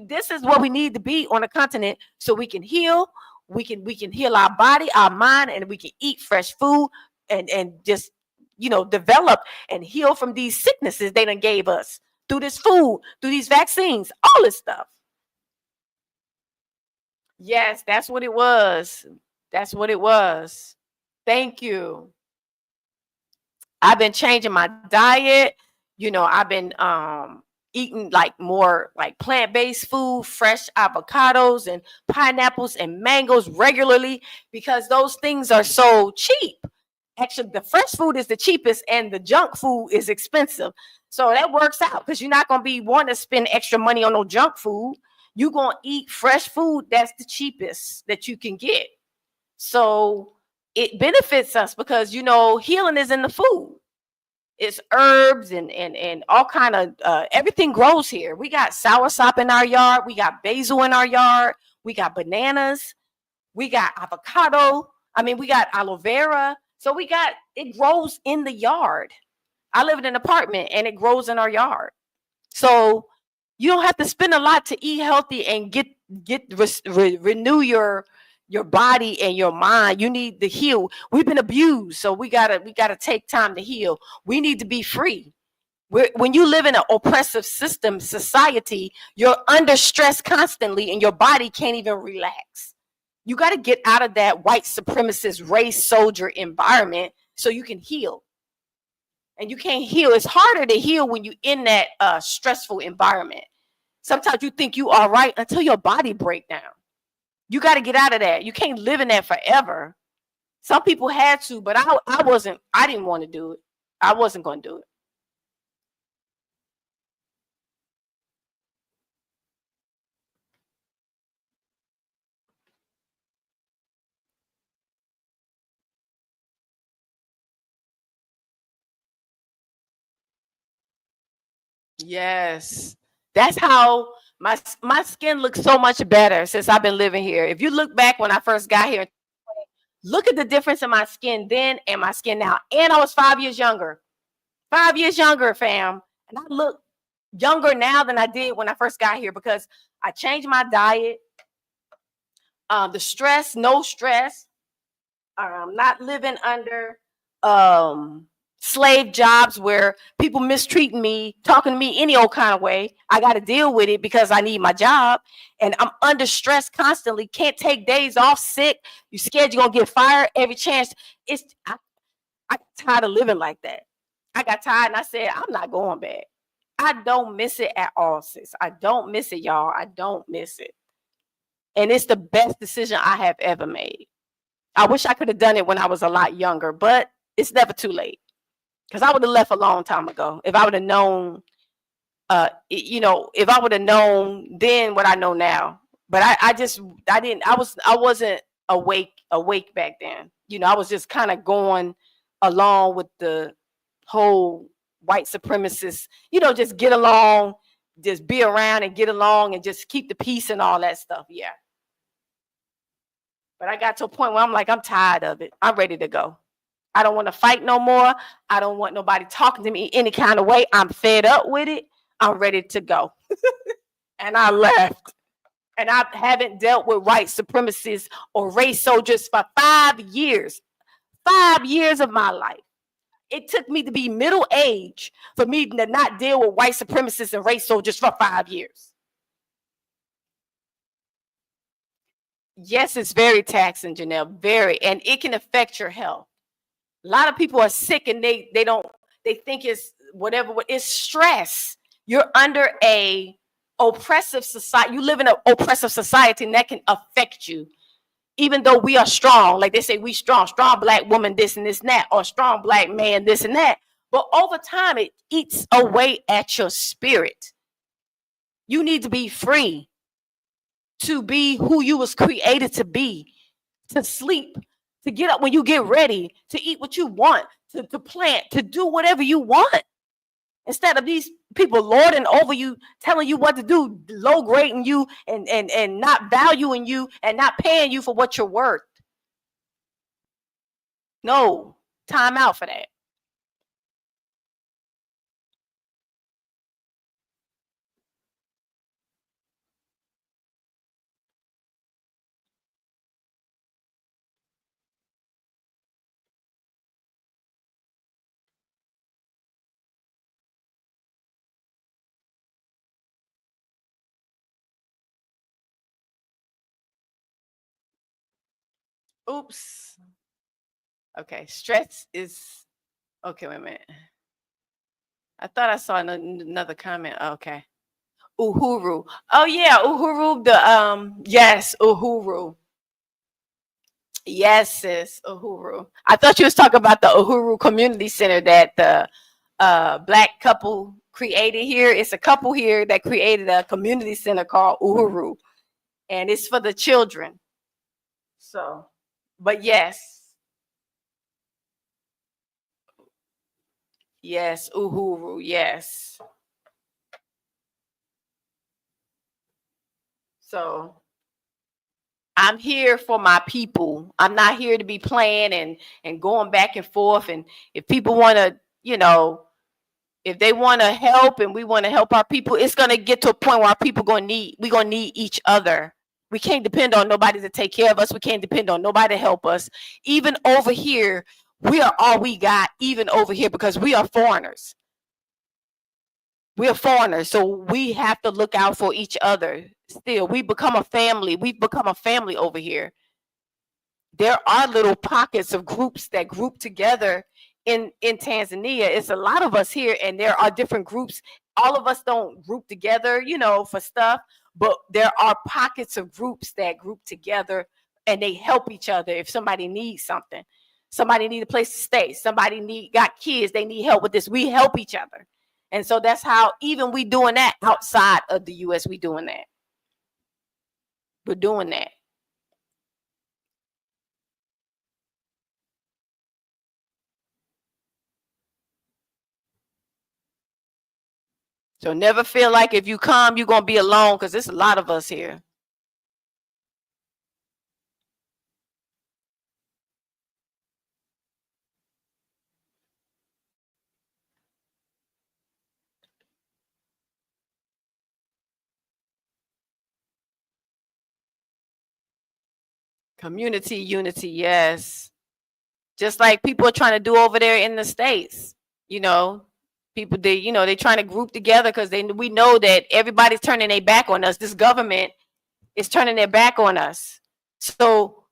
This is what we need to be on a continent, so we can heal. We can heal our body, our mind, and we can eat fresh food, and just develop and heal from these sicknesses they done gave us through this food, through these vaccines, all this stuff. Yes, that's what it was. That's what it was. Thank you. I've been changing my diet. I've been eating like more like plant-based food, fresh avocados and pineapples and mangoes regularly because those things are so cheap. Actually, the fresh food is the cheapest and the junk food is expensive. So that works out because you're not going to be wanting to spend extra money on no junk food. You're going to eat fresh food that's the cheapest that you can get. So it benefits us because healing is in the food. It's herbs and all kind of everything grows here. We got soursop in our yard. We got basil in our yard. We got bananas. We got avocado. I mean, we got aloe vera. So it grows in the yard. I live in an apartment and it grows in our yard. So You don't have to spend a lot to eat healthy and renew your body and your mind. You need to heal. We've been abused, so we gotta take time to heal. We need to be free. When you live in an oppressive system, society, you're under stress constantly, and your body can't even relax. You got to get out of that white supremacist race soldier environment so you can heal. And you can't heal. It's harder to heal when you're in that stressful environment. Sometimes you think you are right until your body break down. You got to get out of that. You can't live in that forever. Some people had to, but I wasn't. I didn't want to do it. I wasn't going to do it. Yes. That's how my skin looks so much better since I've been living here. If you look back when I first got here, look at the difference in my skin then and my skin now. And I was 5 years younger. 5 years younger, fam. And I look younger now than I did when I first got here because I changed my diet. The stress, no stress. Not living under slave jobs where people mistreating me, talking to me any old kind of way. I got to deal with it because I need my job, and I'm under stress constantly. Can't take days off, sick. You scared you're gonna get fired every chance. I got tired of living like that. I got tired, and I said I'm not going back. I don't miss it at all, sis. I don't miss it, y'all. I don't miss it, and it's the best decision I have ever made. I wish I could have done it when I was a lot younger, but it's never too late. Because I would have left a long time ago if I would have known, if I would have known then what I know now. But I wasn't awake back then. I was just kind of going along with the whole white supremacist, just get along, just be around and get along and just keep the peace and all that stuff. Yeah. But I got to a point where I'm like, I'm tired of it. I'm ready to go. I don't want to fight no more. I don't want nobody talking to me any kind of way. I'm fed up with it. I'm ready to go. And I left. And I haven't dealt with white supremacists or race soldiers for 5 years. 5 years of my life. It took me to be middle age for me to not deal with white supremacists and race soldiers for 5 years. Yes, it's very taxing, Janelle. Very. And it can affect your health. A lot of people are sick and they think it's whatever. It's stress. You're under a oppressive society. You live in an oppressive society, and that can affect you. Even though we are strong, like they say, we strong black woman, this and this and that, or strong black man, this and that. But over time, it eats away at your spirit. You need to be free to be who you was created to be, to sleep, to get up when you get ready, to eat what you want, to plant, to do whatever you want. Instead of these people lording over you, telling you what to do, low grading you and not valuing you and not paying you for what you're worth. No, time out for that. Oops. Okay, stress is okay. Wait a minute. I thought I saw another comment. Okay. Uhuru. Oh yeah, Uhuru. Yes, Uhuru. Yes, sis, Uhuru. I thought you was talking about the Uhuru Community Center that the black couple created here. It's a couple here that created a community center called Uhuru, and it's for the children. So, but yes, Uhuru, yes. So I'm here for my people. I'm not here to be playing and going back and forth. And if people want to, If they want to help and we want to help our people, it's going to get to a point where our people we're going to need each other. We can't depend on nobody to take care of us. We can't depend on nobody to help us. Even over here, we are all we got, even over here, because we are foreigners. We are foreigners, so we have to look out for each other. Still, we become a family. We've become a family over here. There are little pockets of groups that group together in Tanzania. It's a lot of us here, and there are different groups. All of us don't group together, for stuff, but there are pockets of groups that group together and they help each other. If somebody needs something, somebody need a place to stay, somebody got kids, they need help with this, we help each other. And so that's how even we doing that outside of the US, we're doing that. So never feel like if you come, you're going to be alone, because there's a lot of us here. Community unity, yes. Just like people are trying to do over there in the States, people, they trying to group together because we know that everybody's turning their back on us. This government is turning their back on us. So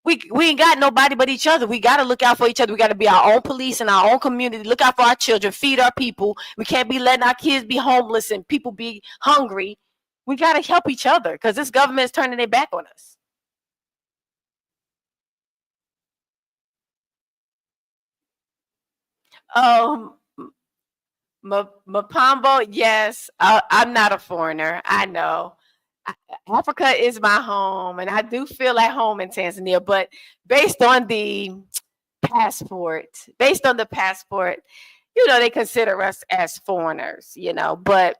we ain't got nobody but each other. We got to look out for each other. We got to be our own police in our own community, look out for our children, feed our people. We can't be letting our kids be homeless and people be hungry. We got to help each other because this government is turning their back on us. Mapambo, yes. I'm not a foreigner. I know. Africa is my home, and I do feel at home in Tanzania. But based on the passport, they consider us as foreigners. But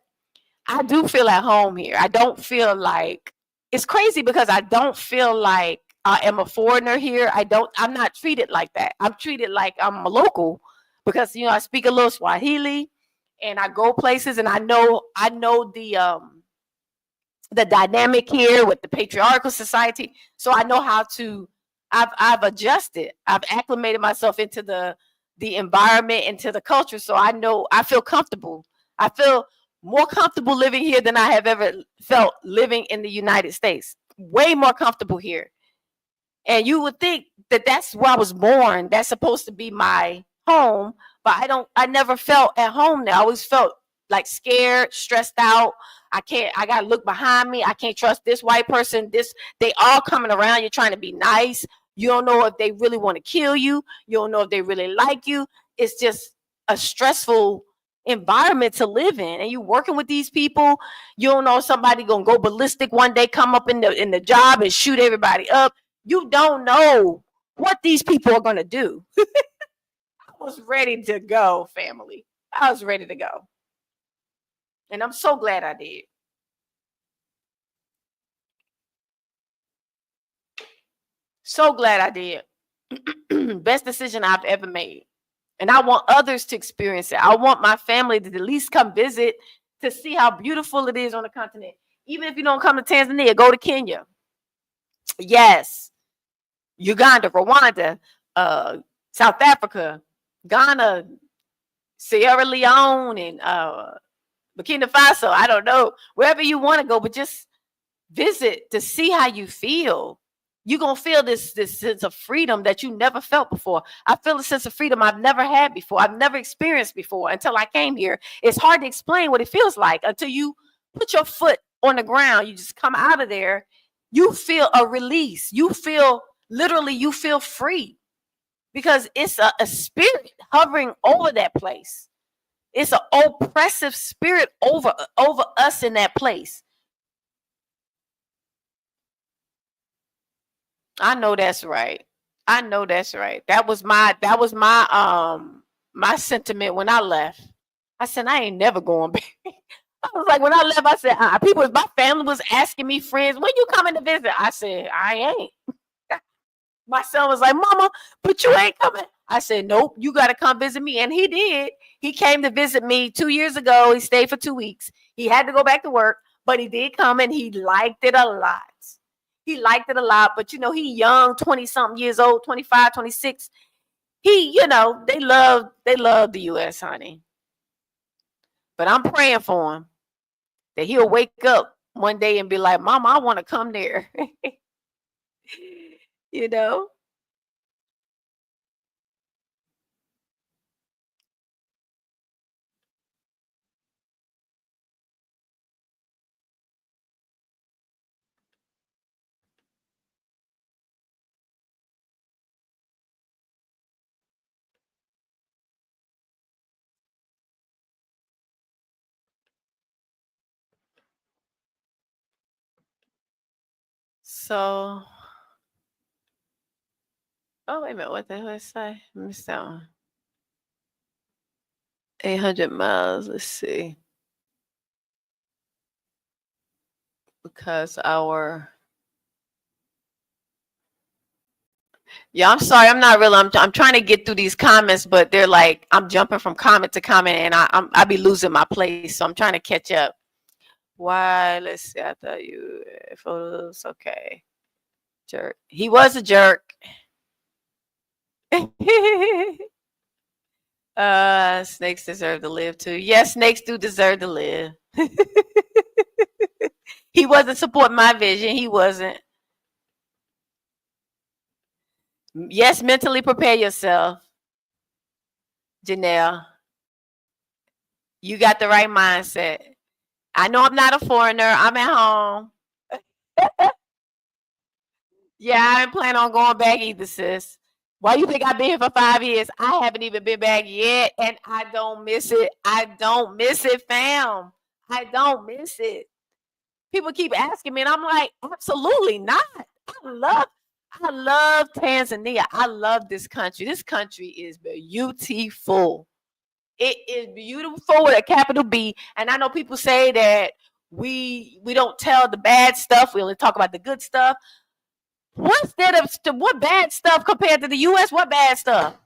I do feel at home here. I don't feel like it's crazy because I don't feel like I am a foreigner here. I'm not treated like that. I'm treated like I'm a local because I speak a little Swahili and I go places and I know the dynamic here with the patriarchal society. So I know how to I've adjusted. I've acclimated myself into the environment, into the culture. So I feel comfortable. I feel more comfortable living here than I have ever felt living in the United States. Way more comfortable here. And you would think that that's where I was born. That's supposed to be my home, but I never felt at home there. I always felt like scared, stressed out. I gotta look behind me. I can't trust this white person. They all coming around. You're trying to be nice. You don't know if they really want to kill you. You don't know if they really like you. It's just a stressful environment to live in, and you working with these people. You don't know if somebody gonna go ballistic one day, come up in the job and shoot everybody up. You don't know what these people are gonna do. I was ready to go, family. I was ready to go, and I'm so glad I did. So glad I did. Best decision I've ever made. And I want others to experience it. I want my family to at least come visit to see how beautiful it is on the continent. Even if you don't come to Tanzania, go to Kenya. Yes. Uganda, Rwanda, South Africa, Ghana, Sierra Leone, and Burkina Faso. I don't know. Wherever you want to go, but just visit to see how you feel. You're going to feel this sense of freedom that you never felt before. I feel a sense of freedom I've never had before. I've never experienced before until I came here. It's hard to explain what it feels like until you put your foot on the ground. You just come out of there. You feel a release. You feel free because it's a spirit hovering over that place. It's an oppressive spirit over us in that place. I know that's right. That was my sentiment when I left. I said I ain't never going back. I was like, when I left, I said, my family was asking me, friends, when you coming to visit? I said, I ain't. My son was like, Mama, but you ain't coming. I said, nope, you got to come visit me. And he did. He came to visit me 2 years ago. He stayed for 2 weeks. He had to go back to work, but he did come and he liked it a lot. He liked it a lot. But, he young, 20-something years old, 25, 26. He, they love the U.S., honey. But I'm praying for him that he'll wake up one day and be like, Mama, I want to come there. you know? So, oh, wait a minute. What the hell did I say? I missed that one. 800 miles. Let's see. Because yeah, I'm sorry. I'm not really. I'm trying to get through these comments, but they're like I'm jumping from comment to comment, and I be losing my place. So I'm trying to catch up. Why? Let's see. I thought you photos. Okay, jerk. He was a jerk. Snakes deserve to live too. Yes, snakes do deserve to live. He wasn't supporting my vision. He wasn't. Yes, mentally prepare yourself, Janelle. You got the right mindset. I know I'm not a foreigner. I'm at home. Yeah, I didn't plan on going back either, sis. Why you think I've been here for 5 years? I haven't even been back yet, and I don't miss it. I don't miss it, fam. I don't miss it. People keep asking me, and I'm like, absolutely not. I love Tanzania. I love this country. This country is beautiful. It is beautiful with a capital B. And I know people say that we don't tell the bad stuff. We only talk about the good stuff. What bad stuff compared to the U.S.? What bad stuff?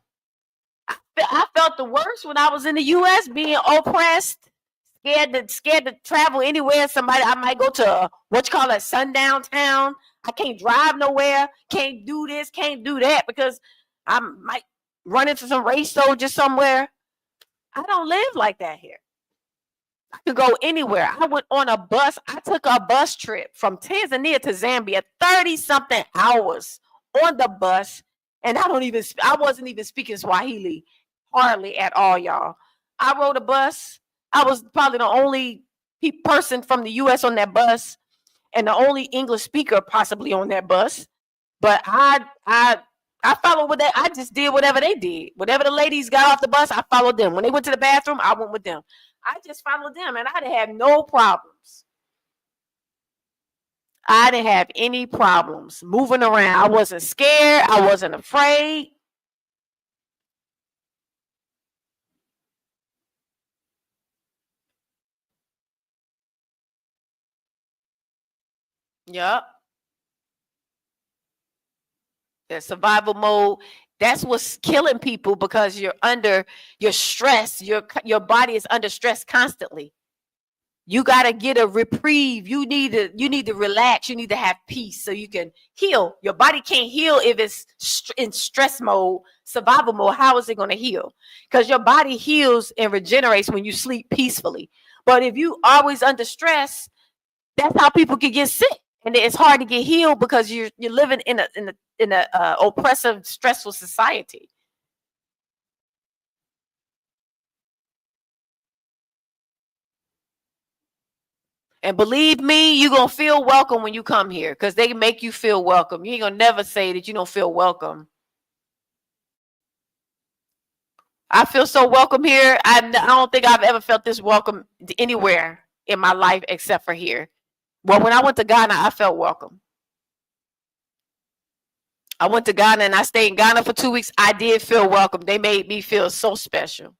I felt the worst when I was in the U.S. being oppressed, scared to travel anywhere. I might go to sundown town. I can't drive nowhere. Can't do this. Can't do that because I might run into some race soldiers somewhere. I don't live like that here. I could go anywhere. I went on a bus. I took a bus trip from Tanzania to Zambia, 30-something hours on the bus. And I wasn't even speaking Swahili hardly at all, y'all. I rode a bus. I was probably the only person from the U.S. on that bus and the only English speaker possibly on that bus. But I followed with that. I just did whatever they did. Whatever the ladies got off the bus, I followed them. When they went to the bathroom, I went with them. I just followed them, and I didn't have no problems. I didn't have any problems moving around. I wasn't scared. I wasn't afraid. Yep. The survival mode. That's what's killing people because you're stress. Your body is under stress constantly. You got to get a reprieve. You need to relax. You need to have peace so you can heal. Your body can't heal if it's in stress mode, survival mode. How is it going to heal? Because your body heals and regenerates when you sleep peacefully. But if you always under stress, that's how people can get sick. And it's hard to get healed because you're living in a oppressive, stressful society. And believe me, you're going to feel welcome when you come here because they make you feel welcome. You ain't going to never say that you don't feel welcome. I feel so welcome here. I don't think I've ever felt this welcome anywhere in my life except for here. Well, when I went to Ghana, I felt welcome. I went to Ghana and I stayed in Ghana for 2 weeks. I did feel welcome. They made me feel so special.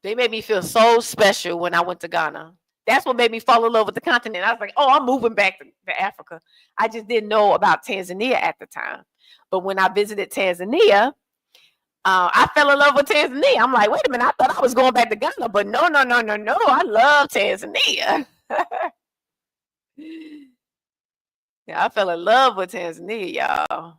They made me feel so special when I went to Ghana. That's what made me fall in love with the continent. I was like, oh, I'm moving back to Africa. I just didn't know about Tanzania at the time. But when I visited Tanzania, I fell in love with Tanzania. I'm like, wait a minute, I thought I was going back to Ghana, but no. I love Tanzania. Yeah, I fell in love with Tanzania, y'all.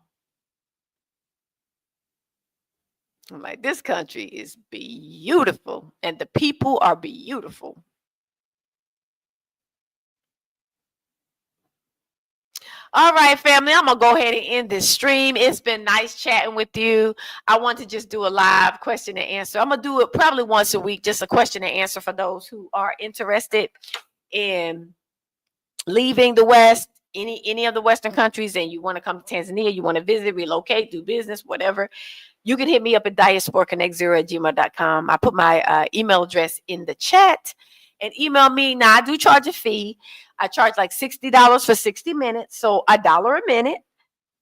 I'm like, this country is beautiful, and the people are beautiful. All right, family, I'm going to go ahead and end this stream. It's been nice chatting with you. I want to just do a live question and answer. I'm going to do it probably once a week, just a question and answer for those who are interested in leaving the West, any of the Western countries, and you want to come to Tanzania, you want to visit, relocate, do business, whatever. You can hit me up at diasporaconnect0@gmail.com. I put my email address in the chat and email me. Now, I do charge a fee. I charge like $60 for 60 minutes, so $1 a minute.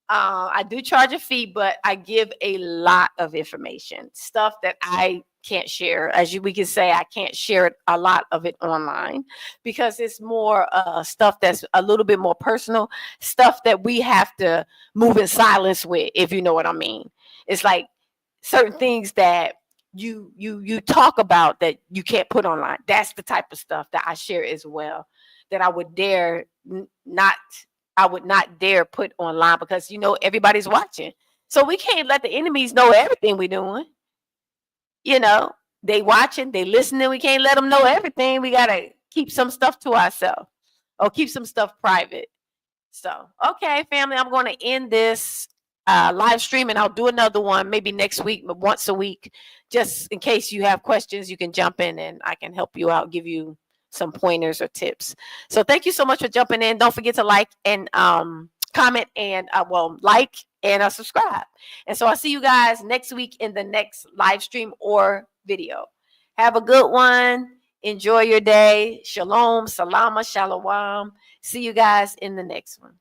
I do charge a fee, but I give a lot of information, stuff that I can't share. We can say, I can't share a lot of it online because it's more stuff that's a little bit more personal, stuff that we have to move in silence with, if you know what I mean. It's like certain things that you talk about that you can't put online. That's the type of stuff that I share as well, that I would not dare put online, because everybody's watching. So we can't let the enemies know everything we're doing. They watching, they listening. We can't let them know everything. We gotta keep some stuff to ourselves or keep some stuff private. So, okay, family, I'm going to end this live stream, and I'll do another one maybe next week, but once a week, just in case you have questions. You can jump in and I can help you out, give you some pointers or tips. So thank you so much for jumping in. Don't forget to like and comment and like and subscribe. And so I'll see you guys next week in the next live stream or video. Have a good one. Enjoy your day. Shalom, salama, shalom. See you guys in the next one.